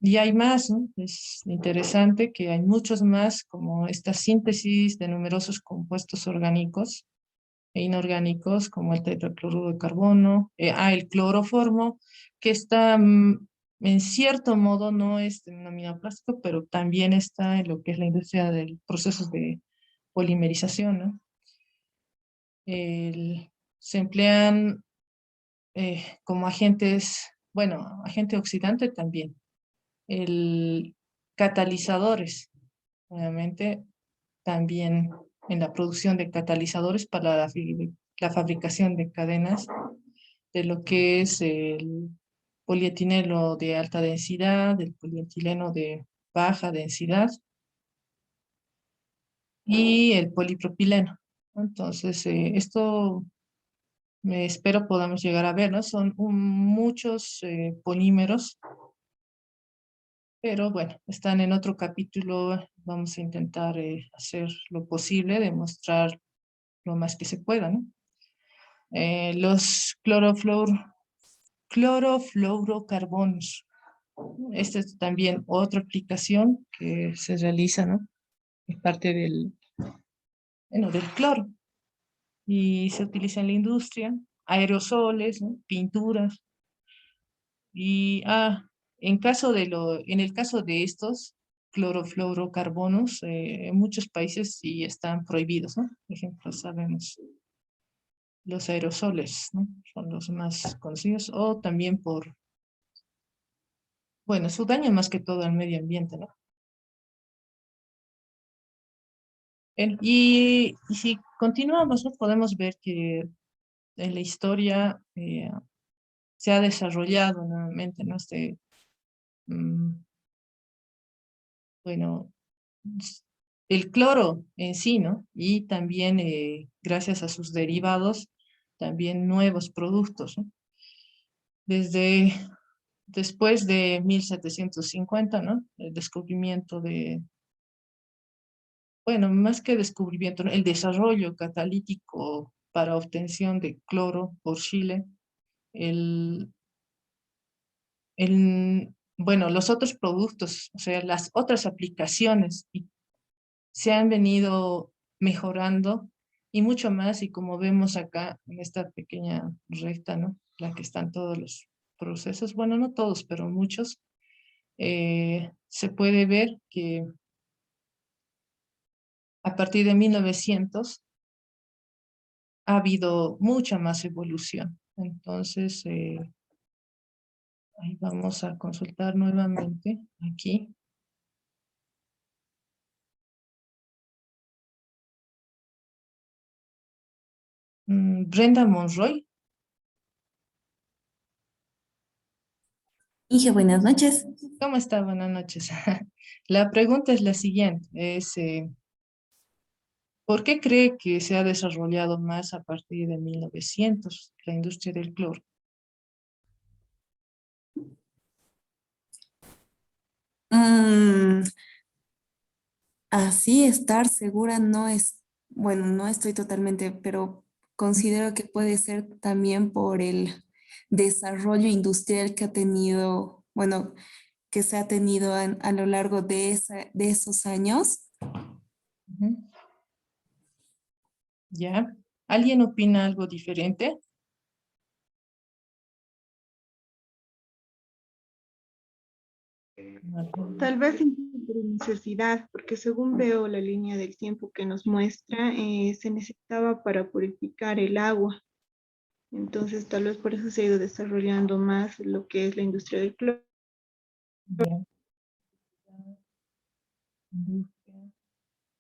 Y hay más, ¿no? Es interesante que hay muchos más, como esta síntesis de numerosos compuestos orgánicos e inorgánicos, como el tetracloruro de carbono, el cloroformo, que está, en cierto modo, no es denominado plástico, pero también está en lo que es la industria del procesos de polimerización, ¿no? Se emplean como agentes, bueno, agente oxidante también. Catalizadores, obviamente, también en la producción de catalizadores para la fabricación de cadenas de lo que es el polietileno de alta densidad, el polietileno de baja densidad y el polipropileno. Entonces, esto me espero podamos llegar a ver, ¿no? Son muchos polímeros, pero bueno, están en otro capítulo. Vamos a intentar hacer lo posible, demostrar lo más que se pueda, ¿no? Los clorofluorocarbonos. Esta es también otra aplicación que se realiza, ¿no? Es parte bueno, del cloro. Y se utiliza en la industria, aerosoles, ¿no? Pinturas. Y en el caso de estos clorofluorocarbonos, en muchos países sí están prohibidos, ¿no? Por ejemplo, sabemos los aerosoles, ¿no? Son los más conocidos, o también bueno, su daño más que todo al medio ambiente, ¿no? Y si continuamos, ¿no? Podemos ver que en la historia se ha desarrollado nuevamente, ¿no? bueno, el cloro en sí, ¿no? Y también, gracias a sus derivados, también nuevos productos, ¿no? Desde después de 1750, ¿no? El descubrimiento de, bueno, más que descubrimiento, ¿no? El desarrollo catalítico para obtención de cloro por Chile, el, bueno, los otros productos, o sea, las otras aplicaciones se han venido mejorando y mucho más, y como vemos acá en esta pequeña recta, ¿no? La que están todos los procesos, bueno, no todos, pero muchos, se puede ver que a partir de 1900 ha habido mucha más evolución. Entonces, ahí vamos a consultar nuevamente aquí. Brenda Monroy. Inge, buenas noches. ¿Cómo está? Buenas noches. La pregunta es la siguiente, ¿por qué cree que se ha desarrollado más a partir de 1900 la industria del cloro? Mm, Así estar segura no es, bueno, no estoy totalmente, pero considero que puede ser también por el desarrollo industrial que ha tenido, bueno, que se ha tenido a lo largo de esos años. Ujú. ¿Ya? ¿Alguien opina algo diferente? Tal vez incluso por necesidad, porque según veo la línea del tiempo que nos muestra, se necesitaba para purificar el agua. Entonces, tal vez por eso se ha ido desarrollando más lo que es la industria del cloro. Ya.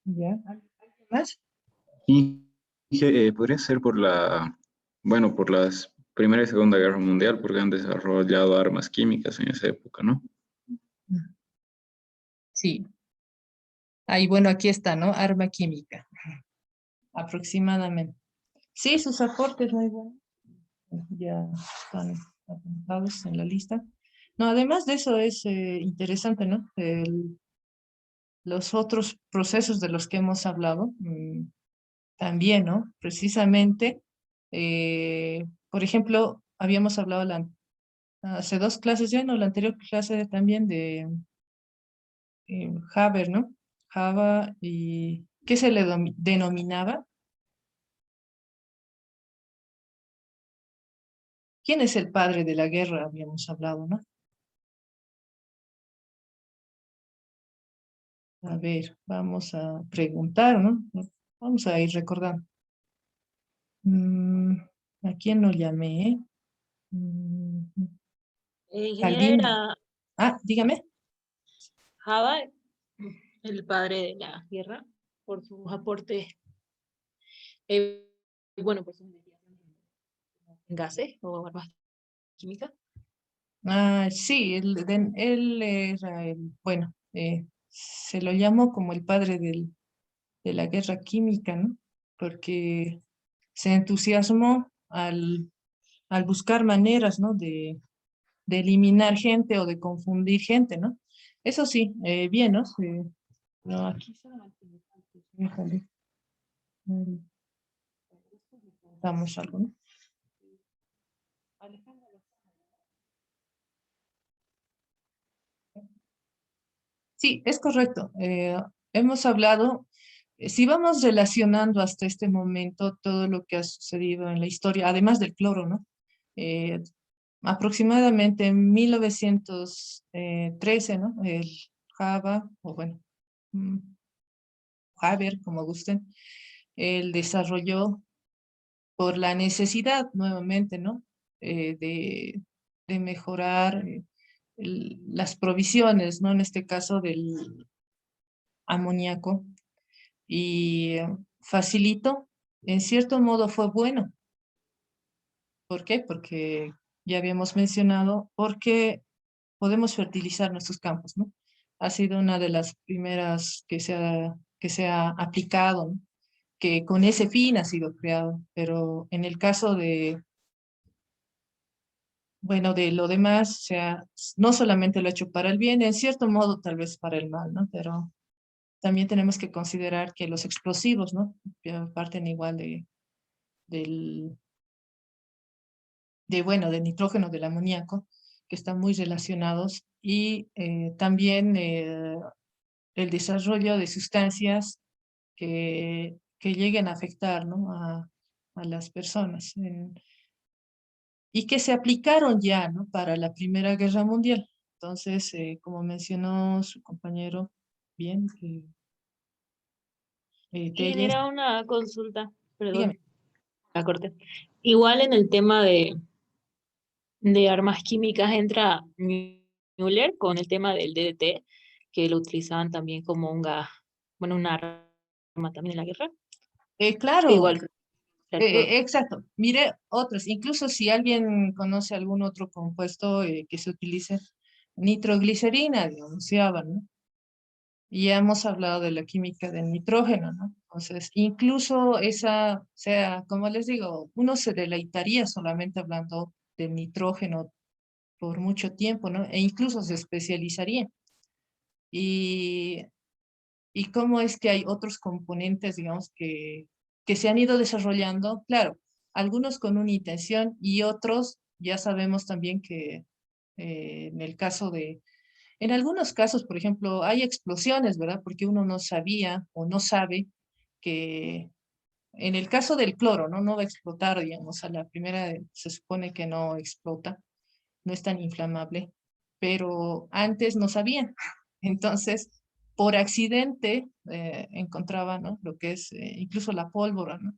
¿Ya? ¿Algo más? Y podría ser por bueno, por las Primera y Segunda Guerra Mundial, porque han desarrollado armas químicas en esa época, ¿no? Sí. Ahí, bueno, aquí está, ¿no? Arma química, aproximadamente. Sí, sus aportes muy buenos. Ya están apuntados en la lista. No, además de eso es interesante, ¿no? Los otros procesos de los que hemos hablado, también, ¿no? Precisamente, por ejemplo, habíamos hablado hace dos clases ya, ¿no? La anterior clase también de Haber, ¿no? Java y ¿qué se le denominaba? ¿Quién es el padre de la guerra? Habíamos hablado, ¿no? A ver, vamos a preguntar, ¿no? Vamos a ir recordando. ¿A quién no llamé? Mm, Ingeniero Galdino. era Ah, dígame. Java, el padre de la guerra, por sus aportes, bueno, por sus investigaciones en gases o armas químicas. Ah, sí, él era bueno, se lo llamó como el padre de la guerra química, ¿no? Porque se entusiasmó al buscar maneras, ¿no? De eliminar gente o de confundir gente, ¿no? Eso sí, bien, ¿no? Sí. No, aquí solamente me falta, déjale. Damos algo, ¿no? Sí, es correcto. Hemos hablado, si vamos relacionando hasta este momento todo lo que ha sucedido en la historia, además del cloro, ¿no? Eh, aproximadamente en 1913, ¿no? El Java, o bueno, mm, Haber, como gusten, él desarrolló por la necesidad nuevamente, ¿no? De mejorar las provisiones, ¿no? En este caso del amoníaco, y facilitó, en cierto modo fue bueno. ¿Por qué? Porque ya habíamos mencionado, porque podemos fertilizar nuestros campos, ¿no? Ha sido una de las primeras que se ha aplicado, ¿no? Que con ese fin ha sido creado, pero en el caso de, bueno, de lo demás, o sea, no solamente lo ha hecho para el bien, en cierto modo tal vez para el mal, ¿no? Pero también tenemos que considerar que los explosivos, ¿no? Que parten igual del, bueno, del nitrógeno, del amoníaco, que están muy relacionados, y también el desarrollo de sustancias que lleguen a afectar, ¿no? a las personas, y que se aplicaron ya, ¿no? Para la Primera Guerra Mundial. Entonces, como mencionó su compañero, bien, Telles, Genera una consulta, perdón, dígame. la corté. Igual en el tema de armas químicas entra Müller con el tema del DDT, que lo utilizaban también como un gas, bueno, un arma también en la guerra. Claro, Igual que exacto. Mire otros, incluso si alguien conoce algún otro compuesto que se utilice, nitroglicerina, digamos, se habla, ¿no? Y ya hemos hablado de la química del nitrógeno, ¿no? Entonces, incluso esa, o sea, como les digo, uno se deleitaría solamente hablando del nitrógeno por mucho tiempo, ¿no? E incluso se especializaría. Y, y cómo es que hay otros componentes, digamos, que se han ido desarrollando, claro, algunos con una intención y otros ya sabemos también que en el caso de, en algunos casos, por ejemplo, hay explosiones, ¿verdad? Porque uno no sabía o no sabe que en el caso del cloro, ¿no? No va a explotar, digamos, a la primera se supone que no explota, no es tan inflamable, pero antes no sabían. Entonces, por accidente encontraban, ¿no? Lo que es incluso la pólvora, ¿no?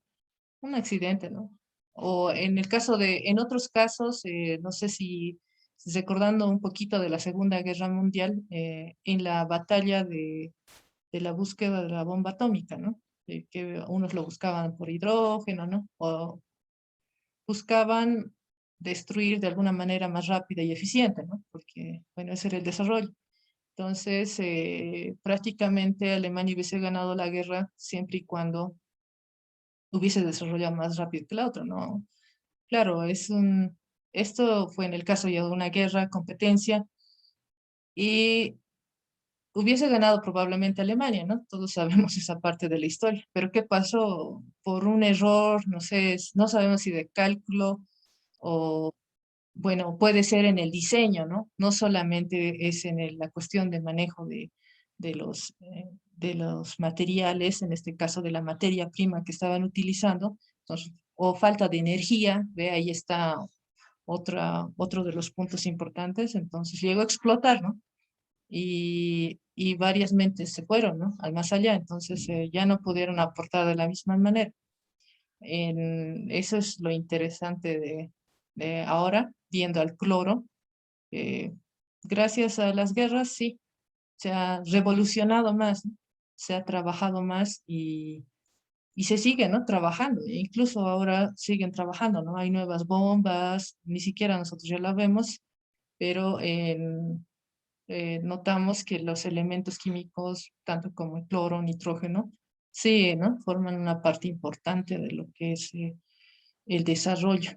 Un accidente, ¿no? O en el caso de, en otros casos, no sé si recordando un poquito de la Segunda Guerra Mundial, en la batalla de la búsqueda de la bomba atómica, ¿no? Que unos lo buscaban por hidrógeno, ¿no? O buscaban destruir de alguna manera más rápida y eficiente, ¿no? Porque, bueno, ese era el desarrollo. Entonces, prácticamente Alemania hubiese ganado la guerra siempre y cuando hubiese desarrollado más rápido que la otra, ¿no? Claro, esto fue en el caso ya de una guerra, competencia, y hubiese ganado probablemente Alemania, ¿no? Todos sabemos esa parte de la historia, pero ¿qué pasó? Por un error, no sé, no sabemos si de cálculo o, bueno, puede ser en el diseño, ¿no? No solamente es en la cuestión de manejo de los materiales, en este caso de la materia prima que estaban utilizando, entonces, o falta de energía, ve, ahí está otro de los puntos importantes, entonces llegó a explotar, ¿no? Y varias mentes se fueron, ¿no? Al más allá, entonces ya no pudieron aportar de la misma manera. Eso es lo interesante de ahora, viendo al cloro. eh, Gracias a las guerras, sí, se ha revolucionado más, ¿no? Se ha trabajado más y se sigue, ¿no? Trabajando. E incluso ahora siguen trabajando, ¿no? Hay nuevas bombas, ni siquiera nosotros ya la vemos, pero notamos que los elementos químicos, tanto como el cloro, nitrógeno, sí, ¿no? Forman una parte importante de lo que es el desarrollo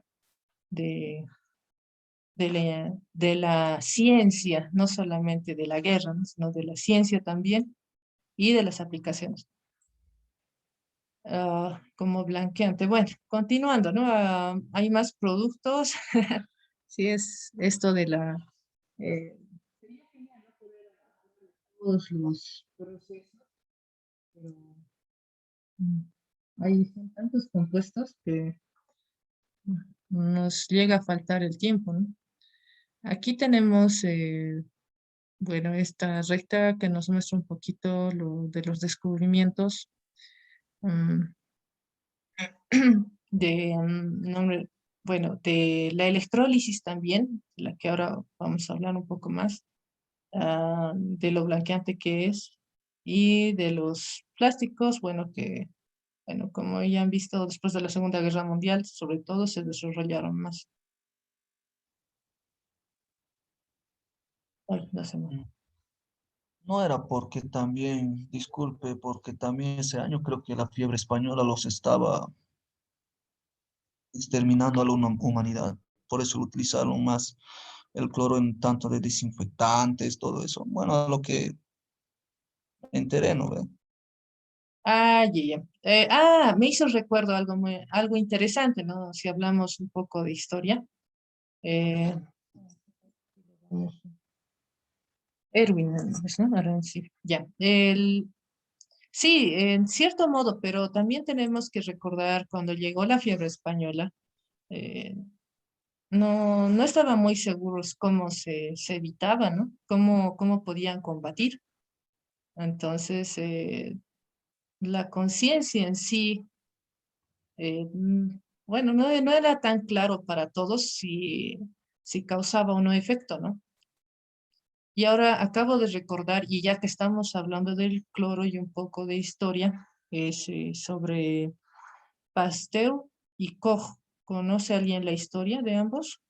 de, de la ciencia, no solamente de la guerra, ¿no? Sino de la ciencia también y de las aplicaciones. Como blanqueante. Bueno, continuando, ¿no? Hay más productos. Sí, es esto de la... eh, todos los procesos, pero hay son tantos compuestos que nos llega a faltar el tiempo, ¿no? Aquí tenemos, bueno, esta recta que nos muestra un poquito lo de los descubrimientos mm, bueno, de la electrólisis también, la que ahora vamos a hablar un poco más, de lo blanqueante que es, y de los plásticos, bueno, que, bueno, como ya han visto después de la Segunda Guerra Mundial, sobre todo se desarrollaron más. Ay, no se me... No era porque también, disculpe, porque también ese año creo que la fiebre española los estaba exterminando a la humanidad. Por eso utilizaron más el cloro en tanto de desinfectantes, todo eso. Bueno, a lo que me enteré, ¿no ve? Ah, ya, ya. Me hizo recuerdo algo algo interesante, ¿no? Si hablamos un poco de historia. Eh, Erwin, ¿no? Sí, ya. Sí, en cierto modo, pero también tenemos que recordar cuando llegó la fiebre española, eh, no estaban muy seguros cómo se evitaba, ¿no? Cómo podían combatir. Entonces, la conciencia en sí, bueno, no era tan claro para todos si causaba o no efecto, ¿no? Y ahora acabo de recordar, y ya que estamos hablando del cloro y un poco de historia, es sobre Pasteur y Koch. ¿Conoce alguien la historia de ambos?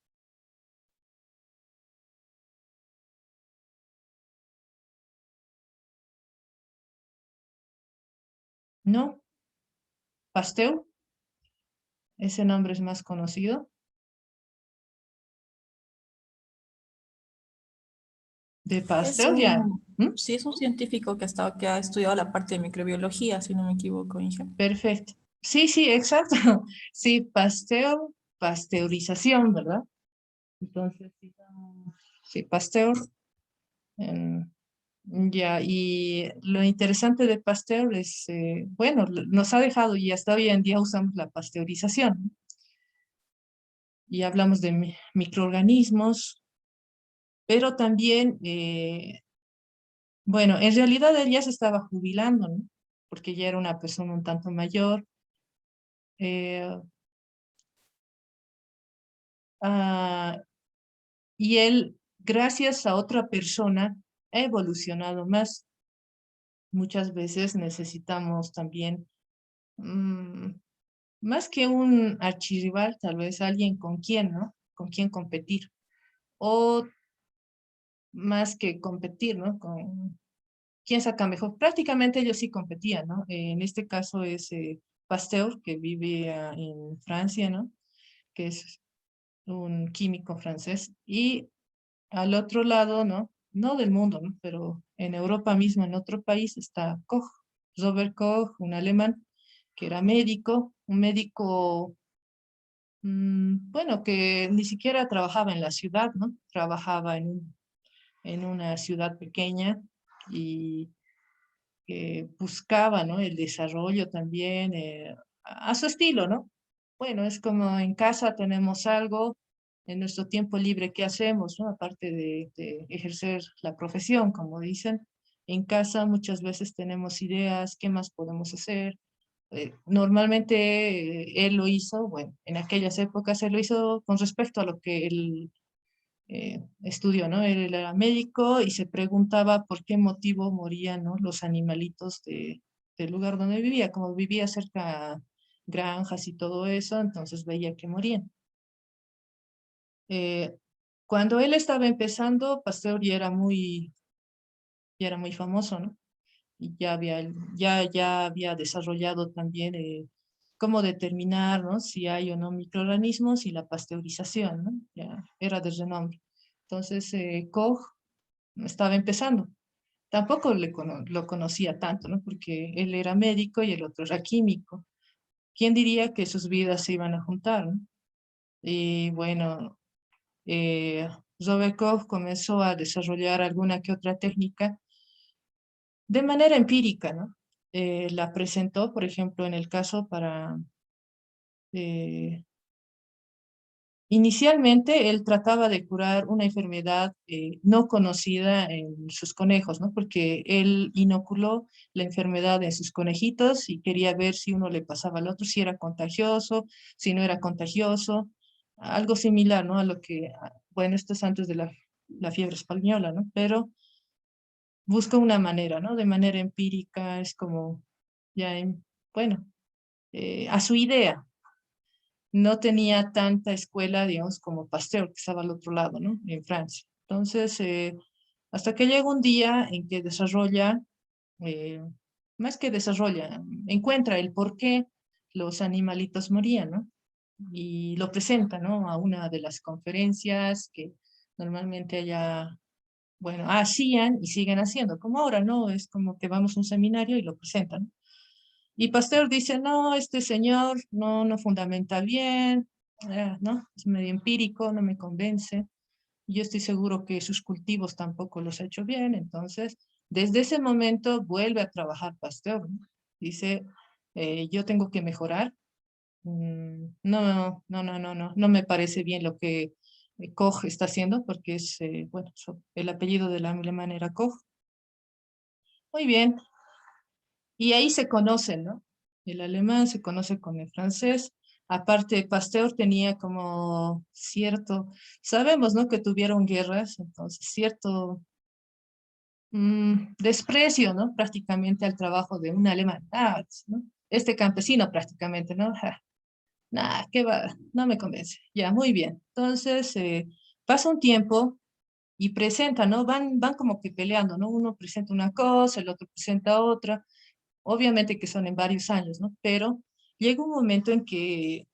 ¿No? ¿Pasteur? Ese nombre es más conocido. De Es Pasteur, ya. un, ¿Mm? sí, es un científico que ha estudiado la parte de microbiología, si no me equivoco, Inge. Perfecto. Sí, sí, exacto. Sí, Pasteur, pasteurización, ¿verdad? Entonces, sí, Pasteur. em, ya, y lo interesante de Pasteur es, bueno, nos ha dejado y hasta hoy en día usamos la pasteurización, ¿no? Y hablamos de microorganismos, pero también, bueno, en realidad él ya se estaba jubilando, ¿no? Porque ya era una persona un tanto mayor. eh, ah, y él, gracias a otra persona, ha evolucionado más. Muchas veces necesitamos también, mm, más que un archirrival, tal vez alguien con quien, ¿no? Con quien competir. O más que competir, ¿no? Con quién saca mejor. Prácticamente ellos sí competían, ¿no? En este caso es Pasteur, que vive en Francia, ¿no? Que es un químico francés. Y al otro lado, ¿no? No del mundo, ¿no? Pero en Europa mismo, en otro país, está Koch, Robert Koch, un alemán que era médico, un médico, bueno, que ni siquiera trabajaba en la ciudad, ¿no? Trabajaba en una ciudad pequeña y que buscaba, ¿no? El desarrollo también a su estilo, ¿no? Bueno, es como en casa tenemos algo, en nuestro tiempo libre, ¿qué hacemos, no? Aparte de ejercer la profesión, como dicen, en casa muchas veces tenemos ideas, ¿qué más podemos hacer? Normalmente él lo hizo, bueno, en aquellas épocas él lo hizo con respecto a lo que él estudió, ¿no? Él era médico y se preguntaba por qué motivo morían, ¿no? Los animalitos del lugar donde vivía. Como vivía cerca granjas y todo eso, entonces veía que morían. Eh, Cuando él estaba empezando, Pasteur ya era muy famoso, ¿no? Y ya había desarrollado también cómo determinar, ¿no? Si hay o no microorganismos y la pasteurización, ¿no? Ya era de renombre. Entonces, Koch estaba empezando. Tampoco lo conocía tanto, ¿no? Porque él era médico y el otro era químico. ¿Quién diría que sus vidas se iban a juntar, ¿no? Y bueno, Robert Koch comenzó a desarrollar alguna que otra técnica de manera empírica, ¿no? La presentó, por ejemplo, en el caso para... eh, inicialmente él trataba de curar una enfermedad no conocida en sus conejos, ¿no? Porque él inoculó la enfermedad en sus conejitos y quería ver si uno le pasaba al otro, si era contagioso, si no era contagioso, algo similar, ¿no? A lo que, bueno, esto es antes de la fiebre española, ¿no? Pero busca una manera, ¿no? De manera empírica, es como, ya, bueno, a su idea. No tenía tanta escuela, digamos, como Pasteur, que estaba al otro lado, ¿no? En Francia. Entonces, Hasta que llega un día en que desarrolla, eh, más que desarrolla, encuentra el por qué los animalitos morían, ¿no? Y lo presenta, ¿no? A una de las conferencias que normalmente ella, bueno, hacían y siguen haciendo, como ahora, ¿no? Es como que vamos a un seminario y lo presentan. Y Pasteur dice, no, este señor no fundamenta bien, ¿no? Es medio empírico, no me convence. Yo estoy seguro que sus cultivos tampoco los ha hecho bien, entonces, desde ese momento vuelve a trabajar Pasteur, ¿no? Dice, yo tengo que mejorar. No me parece bien lo que Koch está haciendo, porque es, bueno, el apellido del alemán era Koch. Muy bien, y ahí se conocen, ¿no? El alemán se conoce con el francés. Aparte, Pasteur tenía como cierto, sabemos, ¿no? Que tuvieron guerras, entonces cierto desprecio, ¿no? Prácticamente al trabajo de un alemán. ¿No? Este campesino prácticamente, ¿no? Nada, ¿qué va? No me convence. Ya, muy bien. Entonces, pasa un tiempo y presenta, ¿no? Van como que peleando, ¿no? Uno presenta una cosa, el otro presenta otra. Obviamente que son en varios años, ¿no? Pero llega un momento en que,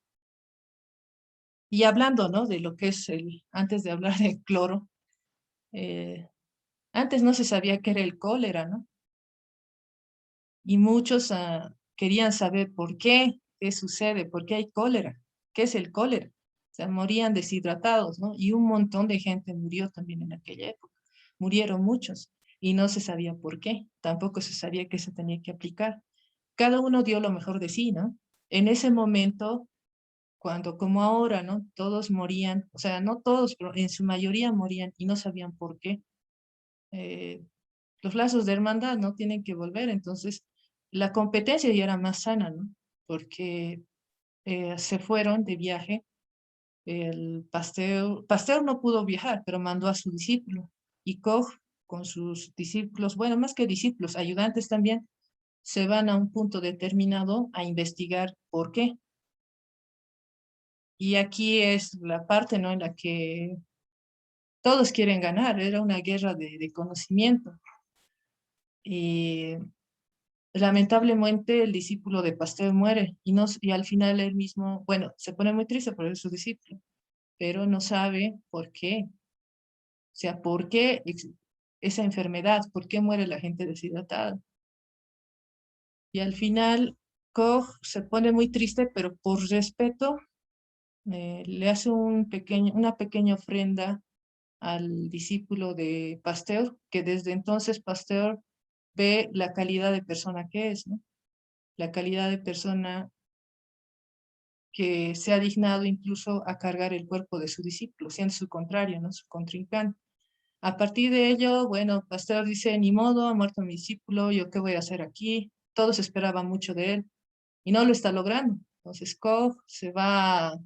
y hablando, ¿no? De lo que es antes de hablar del cloro, eh, antes no se sabía qué era el cólera, ¿no? Y muchos querían saber por qué sucede, por qué hay cólera, qué es el cólera. O sea, morían deshidratados, ¿no? Y un montón de gente murió también en aquella época. Murieron muchos y no se sabía por qué. Tampoco se sabía qué se tenía que aplicar. Cada uno dio lo mejor de sí, ¿no? En ese momento, cuando como ahora, ¿no? Todos morían, o sea, no todos, pero en su mayoría morían y no sabían por qué. Eh, los lazos de hermandad no tienen que volver, entonces la competencia ya era más sana, ¿no? Porque se fueron de viaje, Pasteur no pudo viajar, pero mandó a su discípulo, y Koch con sus discípulos, bueno, más que discípulos, ayudantes también, se van a un punto determinado a investigar por qué. Y aquí es la parte, ¿no? En la que todos quieren ganar, era una guerra de conocimiento. Y lamentablemente el discípulo de Pasteur muere y al final él mismo, bueno, se pone muy triste por su discípulo, pero no sabe por qué. O sea, ¿por qué esa enfermedad? ¿Por qué muere la gente deshidratada? Y al final Koch se pone muy triste, pero por respeto le hace una pequeña ofrenda al discípulo de Pasteur, que desde entonces Pasteur ve la calidad de persona que es, ¿no? La calidad de persona que se ha dignado incluso a cargar el cuerpo de su discípulo, siendo su contrario, ¿no? Su contrincante. A partir de ello, bueno, Pasteur dice, ni modo, ha muerto mi discípulo, ¿yo qué voy a hacer aquí? Todos esperaban mucho de él y no lo está logrando. Entonces Koch se va,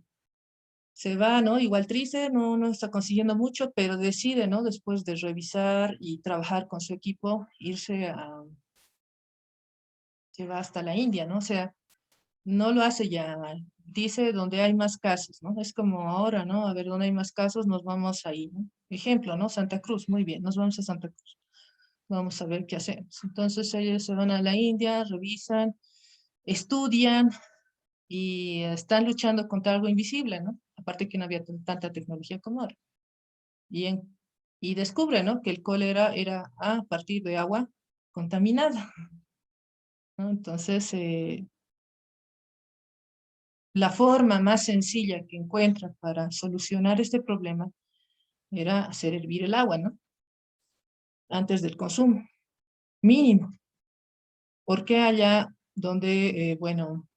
¿no? Igual triste, no está consiguiendo mucho, pero decide, ¿no? Después de revisar y trabajar con su equipo, se va hasta la India, ¿no? O sea, no lo hace ya, dice donde hay más casos, ¿no? Es como ahora, ¿no? A ver, donde hay más casos, nos vamos ahí, ¿no? Ejemplo, ¿no? Santa Cruz, muy bien, nos vamos a Santa Cruz. Vamos a ver qué hacemos. Entonces ellos se van a la India, revisan, estudian y están luchando contra algo invisible, ¿no? Aparte que no había tanta tecnología como ahora. Y descubren, ¿no? Que el cólera era a partir de agua contaminada, ¿no? Entonces, la forma más sencilla que encuentran para solucionar este problema era hacer hervir el agua, ¿no? Antes del consumo, mínimo. Porque allá donde, bueno,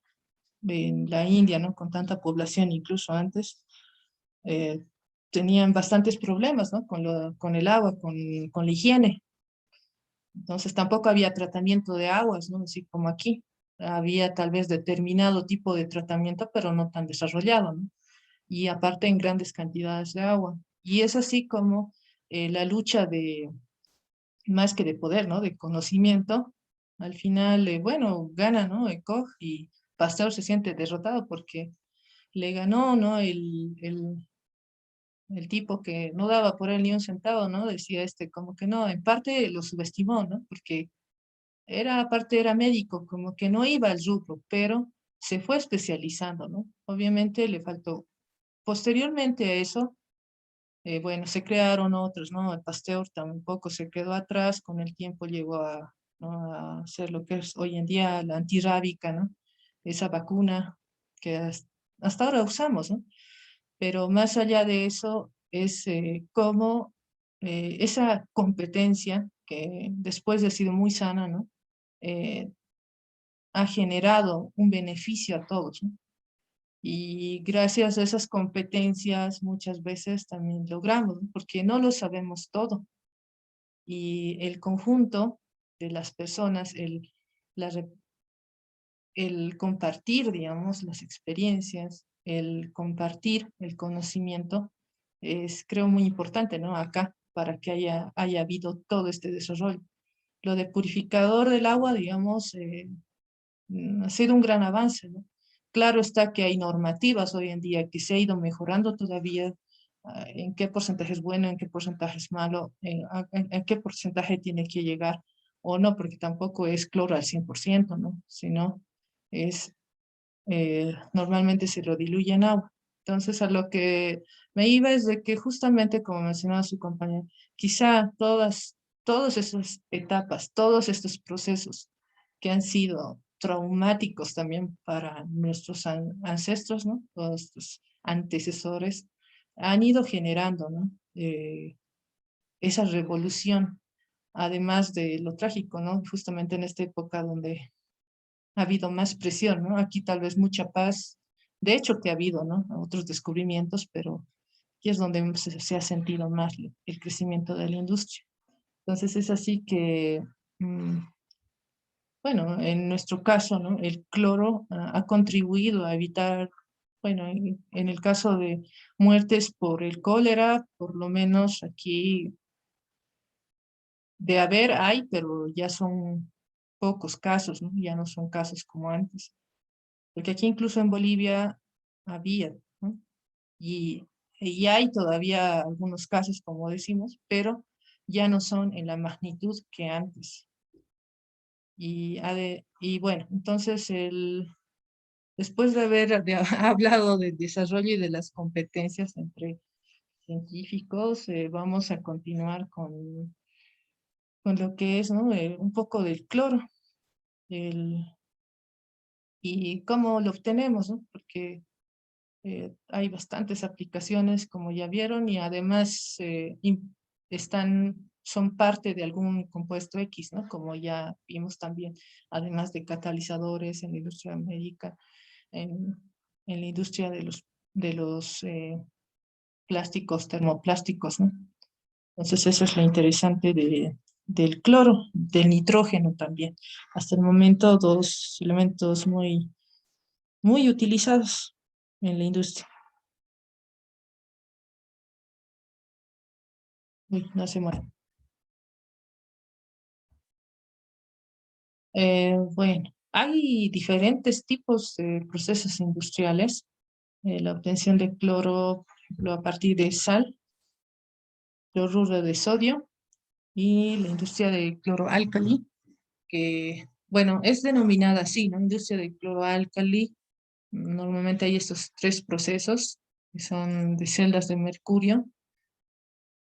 en la India, ¿no? Con tanta población, incluso antes, eh, tenían bastantes problemas, ¿no? Con el agua, con la higiene. Entonces tampoco había tratamiento de aguas, ¿no? Así como aquí. Había tal vez determinado tipo de tratamiento, pero no tan desarrollado, ¿no? Y aparte en grandes cantidades de agua. Y es así como la lucha de, más que de poder, ¿no? De conocimiento, al final, bueno, gana, ¿no? Koch y Pasteur se siente derrotado porque le ganó, ¿no? el tipo que no daba por él ni un centavo, ¿no? Decía como que no, en parte lo subestimó, ¿no? Porque aparte era médico, como que no iba al rubro, pero se fue especializando, ¿no? Obviamente le faltó. Posteriormente a eso, bueno, se crearon otros, ¿no? El Pasteur tampoco se quedó atrás, con el tiempo llegó ¿no? a hacer lo que es hoy en día la antirrábica, ¿no? Esa vacuna que hasta ahora usamos, ¿no? Pero más allá de eso es cómo esa competencia, que después de sido muy sana, ¿no? Ha generado un beneficio a todos, ¿no? Y gracias a esas competencias muchas veces también logramos, ¿no? Porque no lo sabemos todo. Y el conjunto de las personas, el compartir, digamos, las experiencias, el compartir el conocimiento, es creo muy importante, ¿no? Acá, para que haya habido todo este desarrollo. Lo de purificador del agua, digamos, ha sido un gran avance, ¿no? Claro está que hay normativas hoy en día que se ha ido mejorando todavía, en qué porcentaje es bueno, en qué porcentaje es malo, en qué porcentaje tiene que llegar o no, porque tampoco es cloro al 100%, ¿no? Sino es, normalmente se lo diluye en agua. Entonces, a lo que me iba es de que justamente, como mencionaba su compañero, quizá todas esas etapas, todos estos procesos que han sido traumáticos también para nuestros ancestros, ¿no? Todos estos antecesores han ido generando, ¿no? Esa revolución, además de lo trágico, ¿no? Justamente en esta época donde ha habido más presión, ¿no? Aquí tal vez mucha paz, de hecho que ha habido, ¿no? Otros descubrimientos, pero aquí es donde se ha sentido más el crecimiento de la industria. Entonces es así que, bueno, en nuestro caso, ¿no? El cloro ha contribuido a evitar, bueno, en el caso de muertes por el cólera, por lo menos aquí de haber hay, pero ya son pocos casos, ¿no? Ya no son casos como antes. Porque aquí incluso en Bolivia había, ¿no? Y hay todavía algunos casos, como decimos, pero ya no son en la magnitud que antes. Y bueno, entonces después de haber hablado del desarrollo y de las competencias entre científicos, vamos a continuar con lo que es, ¿no? Un poco del cloro y cómo lo obtenemos, ¿no? Porque hay bastantes aplicaciones, como ya vieron, y además son parte de algún compuesto X, ¿no? Como ya vimos también, además de catalizadores en la industria médica, en la industria de los plásticos, termoplásticos, ¿no? Entonces eso es lo interesante del cloro, del nitrógeno también. Hasta el momento, dos elementos muy, muy utilizados en la industria. Uy, no se muere. Bueno, hay diferentes tipos de procesos industriales. La obtención de cloro, por ejemplo, a partir de sal, cloruro de sodio y la industria de cloroalcali, que, bueno, es denominada así, ¿no? Industria de cloroalcali. Normalmente hay estos tres procesos, que son de celdas de mercurio,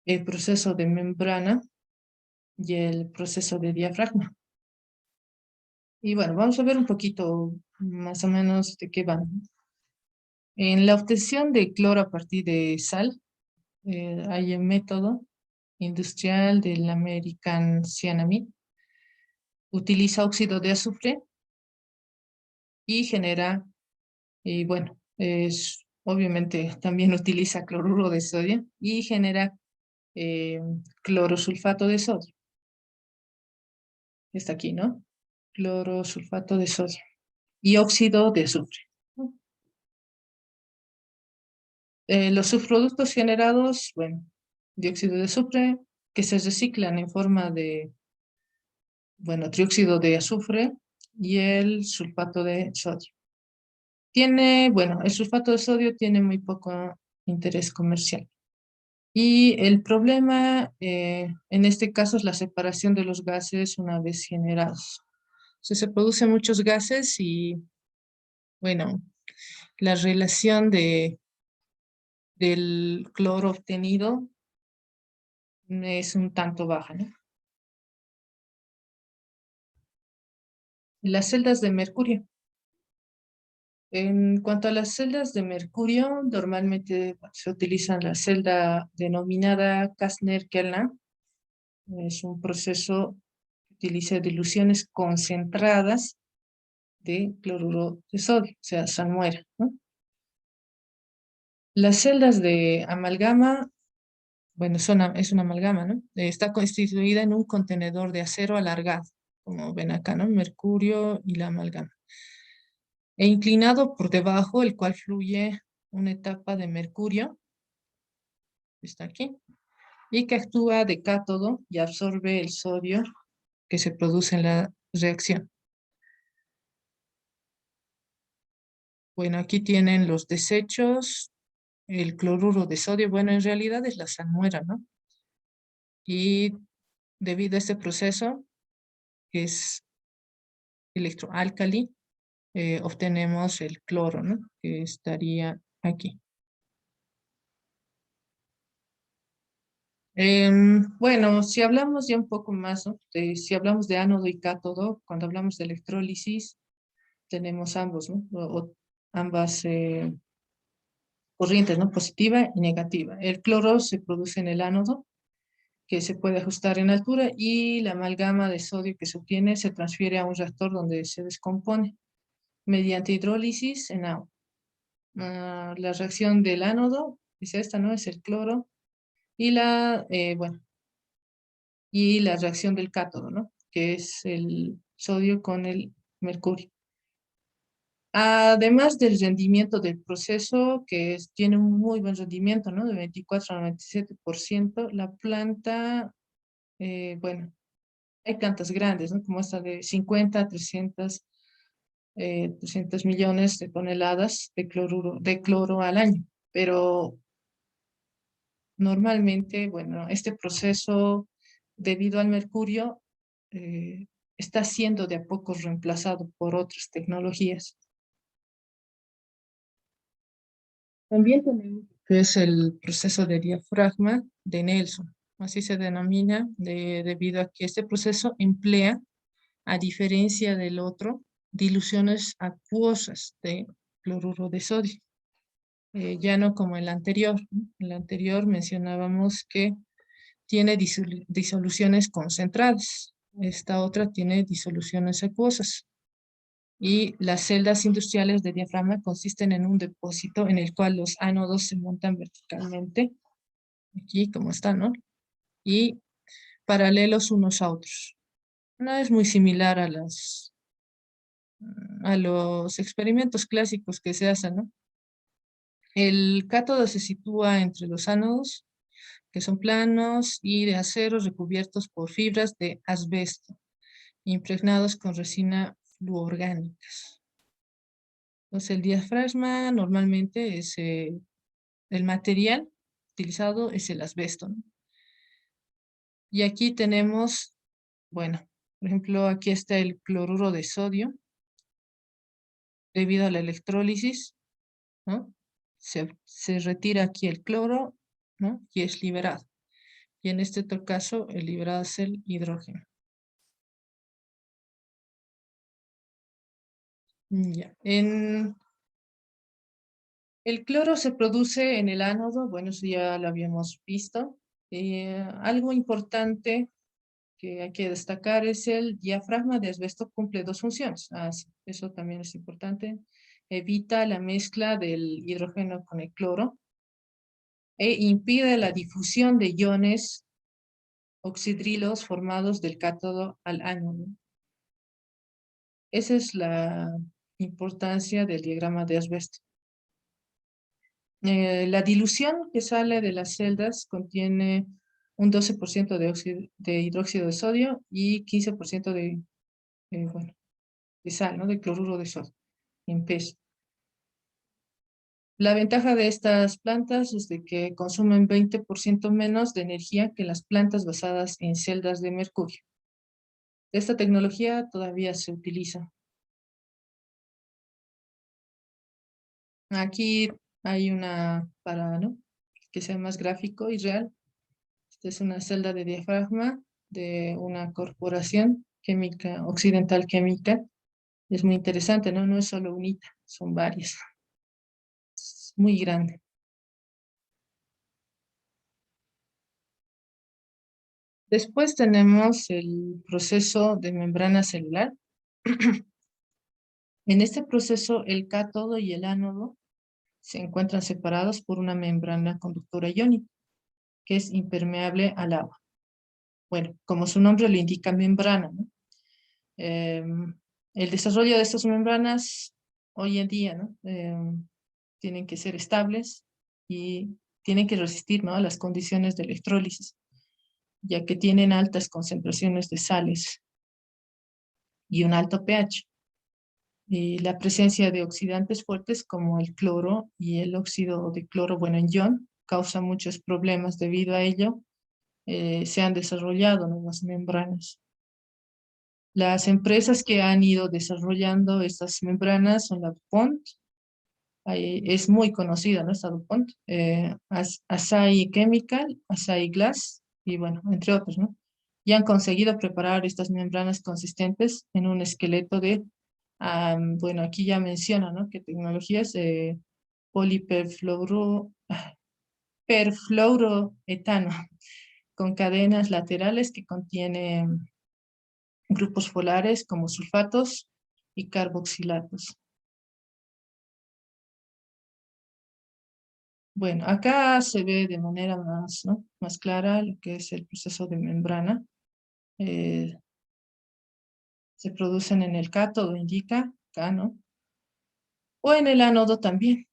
el proceso de membrana y el proceso de diafragma. Y bueno, vamos a ver un poquito más o menos de qué van. En la obtención de cloro a partir de sal, hay un método industrial del American Cyanamid. Utiliza óxido de azufre y genera, y bueno, obviamente también utiliza cloruro de sodio y genera clorosulfato de sodio. Está aquí, ¿no? Clorosulfato de sodio y óxido de azufre. Los subproductos generados, bueno, dióxido de azufre, que se reciclan en forma de, bueno, trióxido de azufre y el sulfato de sodio. Bueno, el sulfato de sodio tiene muy poco interés comercial. Y el problema en este caso es la separación de los gases una vez generados. Se producen muchos gases y, bueno, la relación del cloro obtenido es un tanto baja, ¿no? Las celdas de mercurio. En cuanto a las celdas de mercurio, normalmente se utiliza la celda denominada Kastner-Kellner. Es un proceso que utiliza diluciones concentradas de cloruro de sodio, o sea, salmuera, ¿no? Las celdas de amalgama, bueno, es una amalgama, ¿no? Está constituida en un contenedor de acero alargado, como ven acá, ¿no? Mercurio y la amalgama. E inclinado por debajo, el cual fluye una etapa de mercurio, está aquí, y que actúa de cátodo y absorbe el sodio que se produce en la reacción. Bueno, aquí tienen los desechos, el cloruro de sodio, bueno, en realidad es la salmuera, ¿no? Y debido a este proceso, que es electroálcali, obtenemos el cloro, ¿no? Que estaría aquí. Bueno, si hablamos ya un poco más, ¿no? Si hablamos de ánodo y cátodo, cuando hablamos de electrólisis, tenemos ambos, ¿no? Ambas corrientes, ¿no? Positiva y negativa. El cloro se produce en el ánodo, que se puede ajustar en altura, y la amalgama de sodio que se obtiene se transfiere a un reactor donde se descompone mediante hidrólisis en agua. La reacción del ánodo es esta, ¿no? Es el cloro. Y y la reacción del cátodo, ¿no? Que es el sodio con el mercurio. Además del rendimiento del proceso, tiene un muy buen rendimiento, ¿no? De 24 a 97%, la planta, bueno, hay plantas grandes, ¿no? Como esta de 50 a 300 millones de toneladas de cloro al año. Pero normalmente, bueno, este proceso, debido al mercurio, está siendo de a poco reemplazado por otras tecnologías. También tenemos que es el proceso de diafragma de Nelson. Así se denomina debido a que este proceso emplea, a diferencia del otro, diluciones acuosas de cloruro de sodio. Ya no como el anterior. En el anterior mencionábamos que tiene disoluciones concentradas. Esta otra tiene disoluciones acuosas. Y las celdas industriales de diafragma consisten en un depósito en el cual los ánodos se montan verticalmente, aquí como está, ¿no? Y paralelos unos a otros. No es muy similar a los experimentos clásicos que se hacen, ¿no? El cátodo se sitúa entre los ánodos, que son planos y de acero recubiertos por fibras de asbesto, impregnados con resina fluorgánicas. Entonces, el diafragma normalmente es el material utilizado es el asbesto, ¿no? Y aquí tenemos, bueno, por ejemplo, aquí está el cloruro de sodio. Debido a la electrólisis, ¿no? Se retira aquí el cloro, ¿no? Y es liberado. Y en este otro caso, el liberado es el hidrógeno. Ya. El cloro se produce en el ánodo, bueno, eso ya lo habíamos visto. Algo importante que hay que destacar es el diafragma de asbesto cumple dos funciones. Sí, eso también es importante. Evita la mezcla del hidrógeno con el cloro e impide la difusión de iones oxidrilos formados del cátodo al ánodo. Esa es la importancia del diagrama de asbesto. La dilución que sale de las celdas contiene un 12% de hidróxido de sodio y 15% de sal, ¿no? De cloruro de sodio en peso. La ventaja de estas plantas es de que consumen 20% menos de energía que las plantas basadas en celdas de mercurio. Esta tecnología todavía se utiliza. Aquí hay una para, ¿no?, que sea más gráfico y real. Esta es una celda de diafragma de una corporación química, Occidental Química. Es muy interesante, ¿no? No es solo unita, son varias. Es muy grande. Después tenemos el proceso de membrana celular. En este proceso, el cátodo y el ánodo se encuentran separados por una membrana conductora iónica, que es impermeable al agua. Bueno, como su nombre lo indica, membrana, ¿no? El desarrollo de estas membranas hoy en día, ¿no?, tienen que ser estables y tienen que resistir, ¿no?, a las condiciones de electrólisis, ya que tienen altas concentraciones de sales y un alto pH. Y la presencia de oxidantes fuertes como el cloro y el óxido de cloro, bueno, en ion, causa muchos problemas. Debido a ello, se han desarrollado nuevas membranas. Las empresas que han ido desarrollando estas membranas son la DuPont, es muy conocida, ¿no?, esta DuPont, Asahi Chemical, Asahi Glass, y bueno, entre otros, ¿no? Y han conseguido preparar estas membranas consistentes en un esqueleto de, bueno, aquí ya menciona, ¿no?, que tecnologías de perfluoroetano, con cadenas laterales que contienen grupos polares como sulfatos y carboxilatos. Bueno, acá se ve de manera más, ¿no?, más clara lo que es el proceso de membrana. Se producen en el cátodo, indica acá, ¿no?, o en el ánodo también.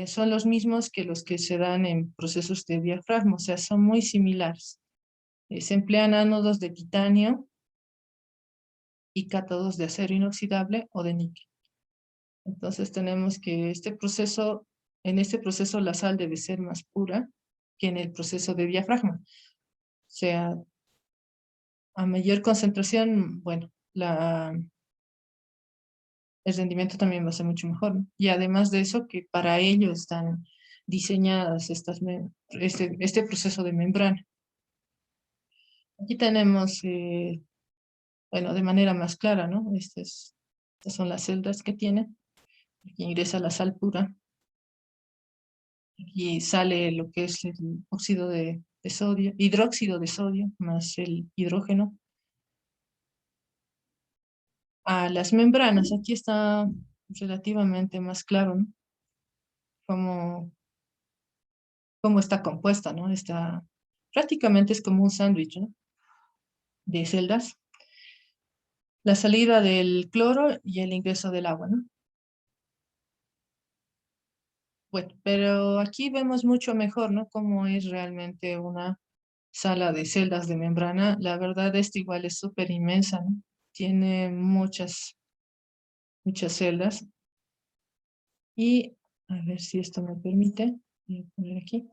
Son los mismos que los que se dan en procesos de diafragma, o sea, son muy similares. Se emplean ánodos de titanio y cátodos de acero inoxidable o de níquel. Entonces tenemos que en este proceso la sal debe ser más pura que en el proceso de diafragma. O sea, a mayor concentración, bueno, el rendimiento también va a ser mucho mejor, ¿no? Y además de eso, que para ello están diseñadas este proceso de membrana. Aquí tenemos, bueno, de manera más clara, ¿no? Estas son las celdas que tiene. Aquí ingresa la sal pura. Y sale lo que es el óxido de sodio, hidróxido de sodio, más el hidrógeno. A las membranas, aquí está relativamente más claro, ¿no?, cómo está compuesta, ¿no? Prácticamente es como un sándwich, ¿no?, de celdas. La salida del cloro y el ingreso del agua, ¿no? Bueno, pero aquí vemos mucho mejor, ¿no?, cómo es realmente una sala de celdas de membrana. La verdad, esto igual es súper inmensa, ¿no? Tiene muchas celdas. Y a ver si esto me permite. Voy a poner aquí.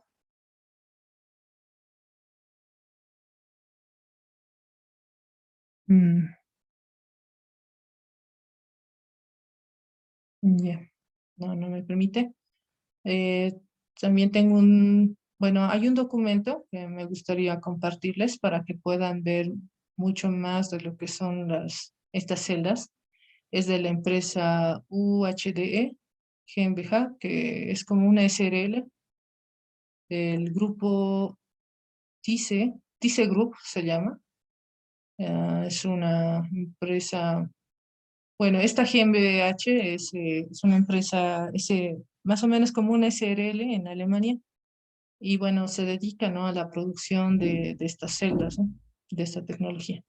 Ya, no me permite. También tengo bueno, hay un documento que me gustaría compartirles para que puedan ver mucho más de lo que son estas celdas. Es de la empresa UHDE GmbH, que es como una SRL del grupo TICE Group se llama. Es una empresa, bueno, esta GmbH es una empresa, más o menos como una SRL en Alemania, y bueno, se dedica, ¿no?, a la producción de estas celdas, ¿no?, de esta tecnología.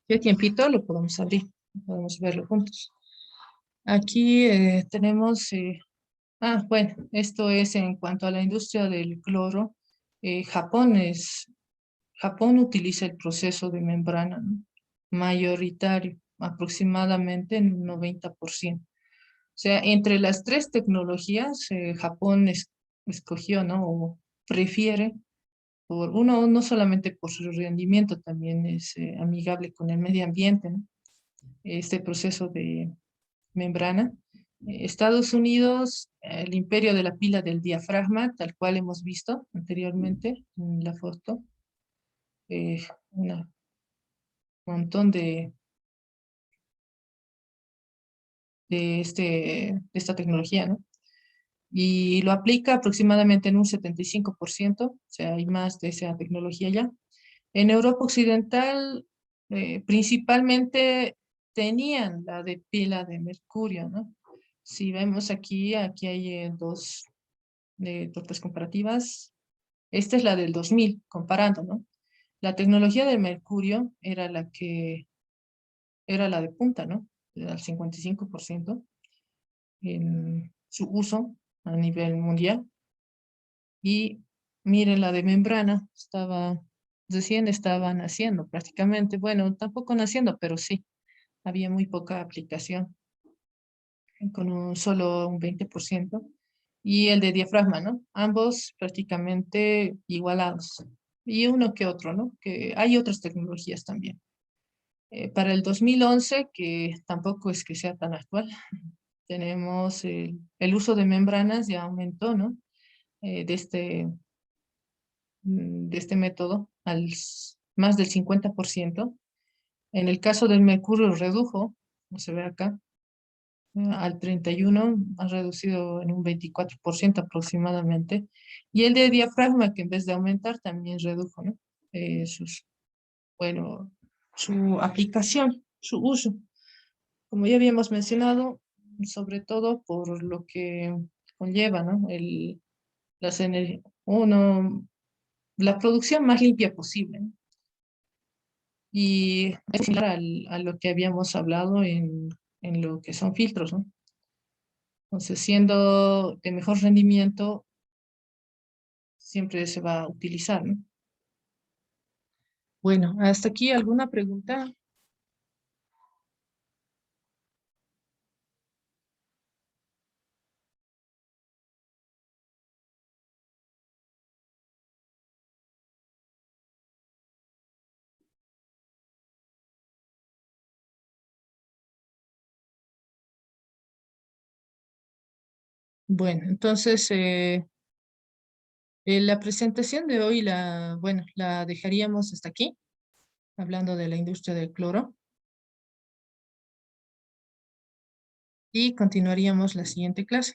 ¿Qué tiempito lo podemos abrir? Podemos verlo juntos. Aquí tenemos, bueno, esto es en cuanto a la industria del cloro. Japón utiliza el proceso de membrana, ¿no?, mayoritario, aproximadamente en un 90%. sea, entre las tres tecnologías, Japón escogió, ¿no? O prefiere, por uno, no solamente por su rendimiento, también es amigable con el medio ambiente, ¿no? Este proceso de membrana. Estados Unidos, el imperio de la pila del diafragma, tal cual hemos visto anteriormente en la foto. Un montón de esta tecnología, ¿no? Y lo aplica aproximadamente en un 75%, o sea, hay más de esa tecnología ya. En Europa Occidental, principalmente tenían la de pila de mercurio, ¿no? Si vemos aquí, aquí hay dos tortas comparativas. Esta es la del 2000, comparando, ¿no? La tecnología del mercurio era la que era la de punta, ¿no? Al 55% en su uso a nivel mundial. Y miren, la de membrana recién estaba naciendo prácticamente. Bueno, tampoco naciendo, pero sí, había muy poca aplicación, con solo un 20%. Y el de diafragma, ¿no? Ambos prácticamente igualados. Y uno que otro, ¿no? Que hay otras tecnologías también. Para el 2011, que tampoco es que sea tan actual, tenemos el uso de membranas ya aumentó, ¿no? De este método más del 50%. En el caso del mercurio redujo, como se ve acá, al 31%, ha reducido en un 24% aproximadamente. Y el de diafragma, que en vez de aumentar, también redujo, ¿no? Bueno, su aplicación, su uso. Como ya habíamos mencionado, sobre todo por lo que conlleva, ¿no? La producción más limpia posible, ¿no? Y es similar a lo que habíamos hablado en lo que son filtros, ¿no? Entonces, siendo de mejor rendimiento, siempre se va a utilizar, ¿no? Bueno, hasta aquí alguna pregunta. Bueno, entonces la presentación de hoy bueno, la dejaríamos hasta aquí, hablando de la industria del cloro. Y continuaríamos la siguiente clase.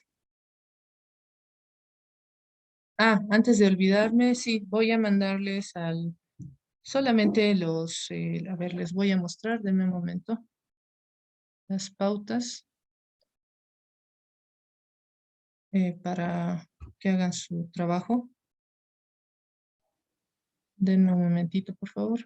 Ah, antes de olvidarme, sí, voy a mandarles solamente a ver, les voy a mostrar, denme un momento, las pautas para que hagan su trabajo. Denme un momentito, por favor.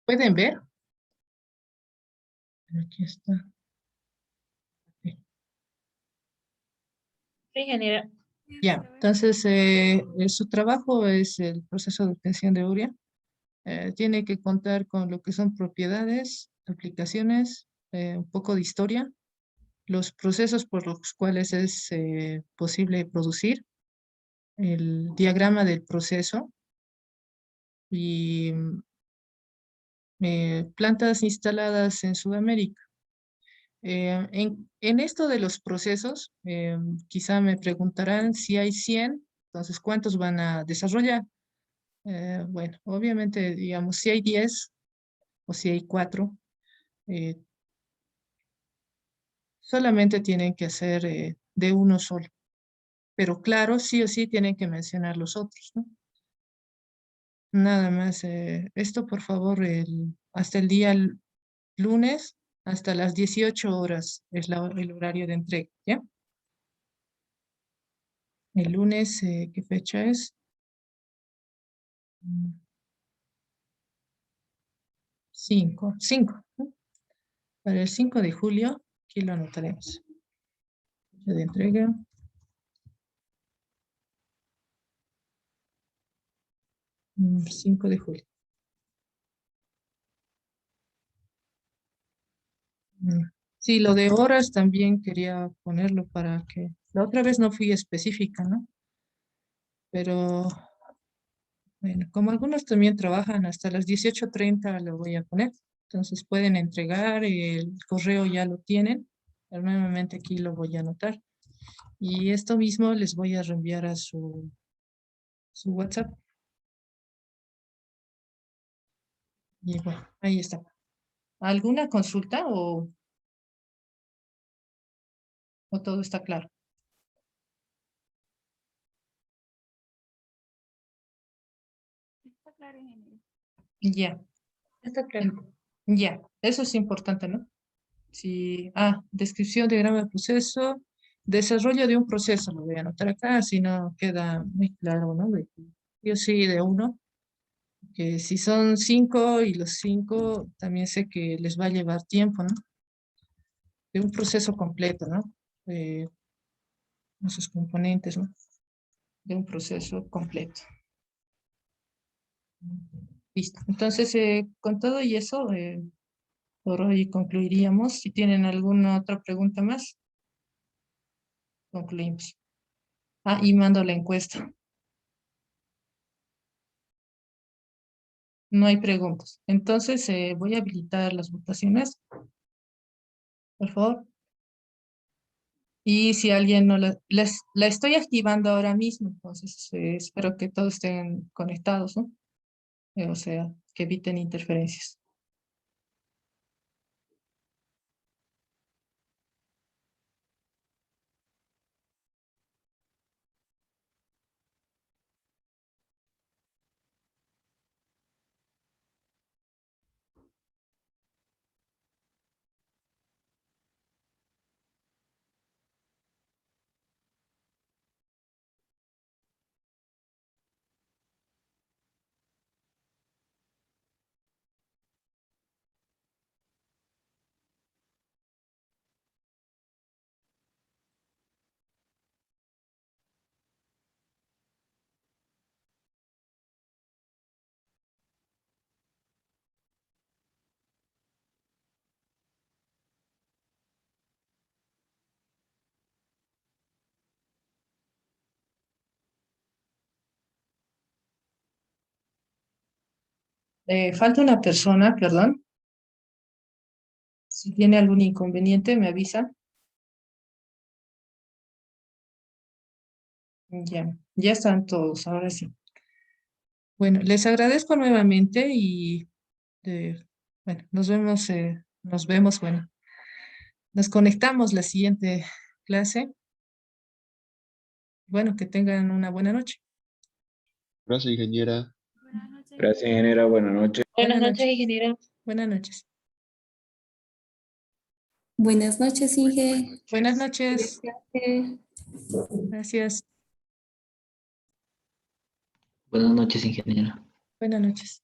¿Pueden ver? Aquí está. Ok. Sí, ingeniera. Ya, entonces su trabajo es el proceso de obtención de urea. Tiene que contar con lo que son propiedades, aplicaciones, un poco de historia, los procesos por los cuales es posible producir, el diagrama del proceso y plantas instaladas en Sudamérica. En esto de los procesos, quizá me preguntarán si hay 100, entonces ¿cuántos van a desarrollar? Bueno, obviamente, digamos, si hay 10 o si hay 4, eh, solamente tienen que hacer de uno solo. Pero claro, sí o sí tienen que mencionar los otros, ¿no? Nada más, esto por favor, hasta el día lunes, hasta las 18 horas es el horario de entrega, ¿ya? El lunes, ¿qué fecha es? 5, ¿no? Para el 5 de julio, aquí lo anotaremos. Fecha de entrega. Mm, 5 de julio. Sí, lo de horas también quería ponerlo para que... La otra vez no fui específica, ¿no? Pero, bueno, como algunos también trabajan hasta las 18:30 lo voy a poner. Entonces pueden entregar, el correo ya lo tienen. Pero nuevamente aquí lo voy a anotar. Y esto mismo les voy a reenviar a su WhatsApp. Y bueno, ahí está. ¿Alguna consulta o todo está claro? Está claro, ingeniero. Ya. Está claro. Ya, eso es importante, ¿no? Sí. Descripción de diagrama de proceso, desarrollo de un proceso, lo voy a anotar acá, si no queda muy claro, ¿no? Yo sí, de uno, que si son 5 y los 5 también sé que les va a llevar tiempo, ¿no? De un proceso completo, ¿no? Esos componentes, ¿no? De un proceso completo. Listo. Entonces, con todo y eso, por hoy concluiríamos. Si tienen alguna otra pregunta más, concluimos. Y mando la encuesta. No hay preguntas. Entonces, voy a habilitar las votaciones, por favor. Y si alguien no la estoy activando ahora mismo, entonces espero que todos estén conectados, ¿no? O sea, que eviten interferencias. Falta una persona, perdón. Si tiene algún inconveniente, me avisa. Ya están todos, ahora sí. Bueno, les agradezco nuevamente y bueno, nos vemos, bueno, nos conectamos la siguiente clase. Bueno, que tengan una buena noche. Gracias, ingeniera. Buenas noches. Gracias, ingeniera. Buenas noches. Buenas noches, ingeniero. Buenas noches. Buenas noches, Inge. Buenas noches. Gracias. Gracias. Buenas noches, ingeniero. Buenas noches.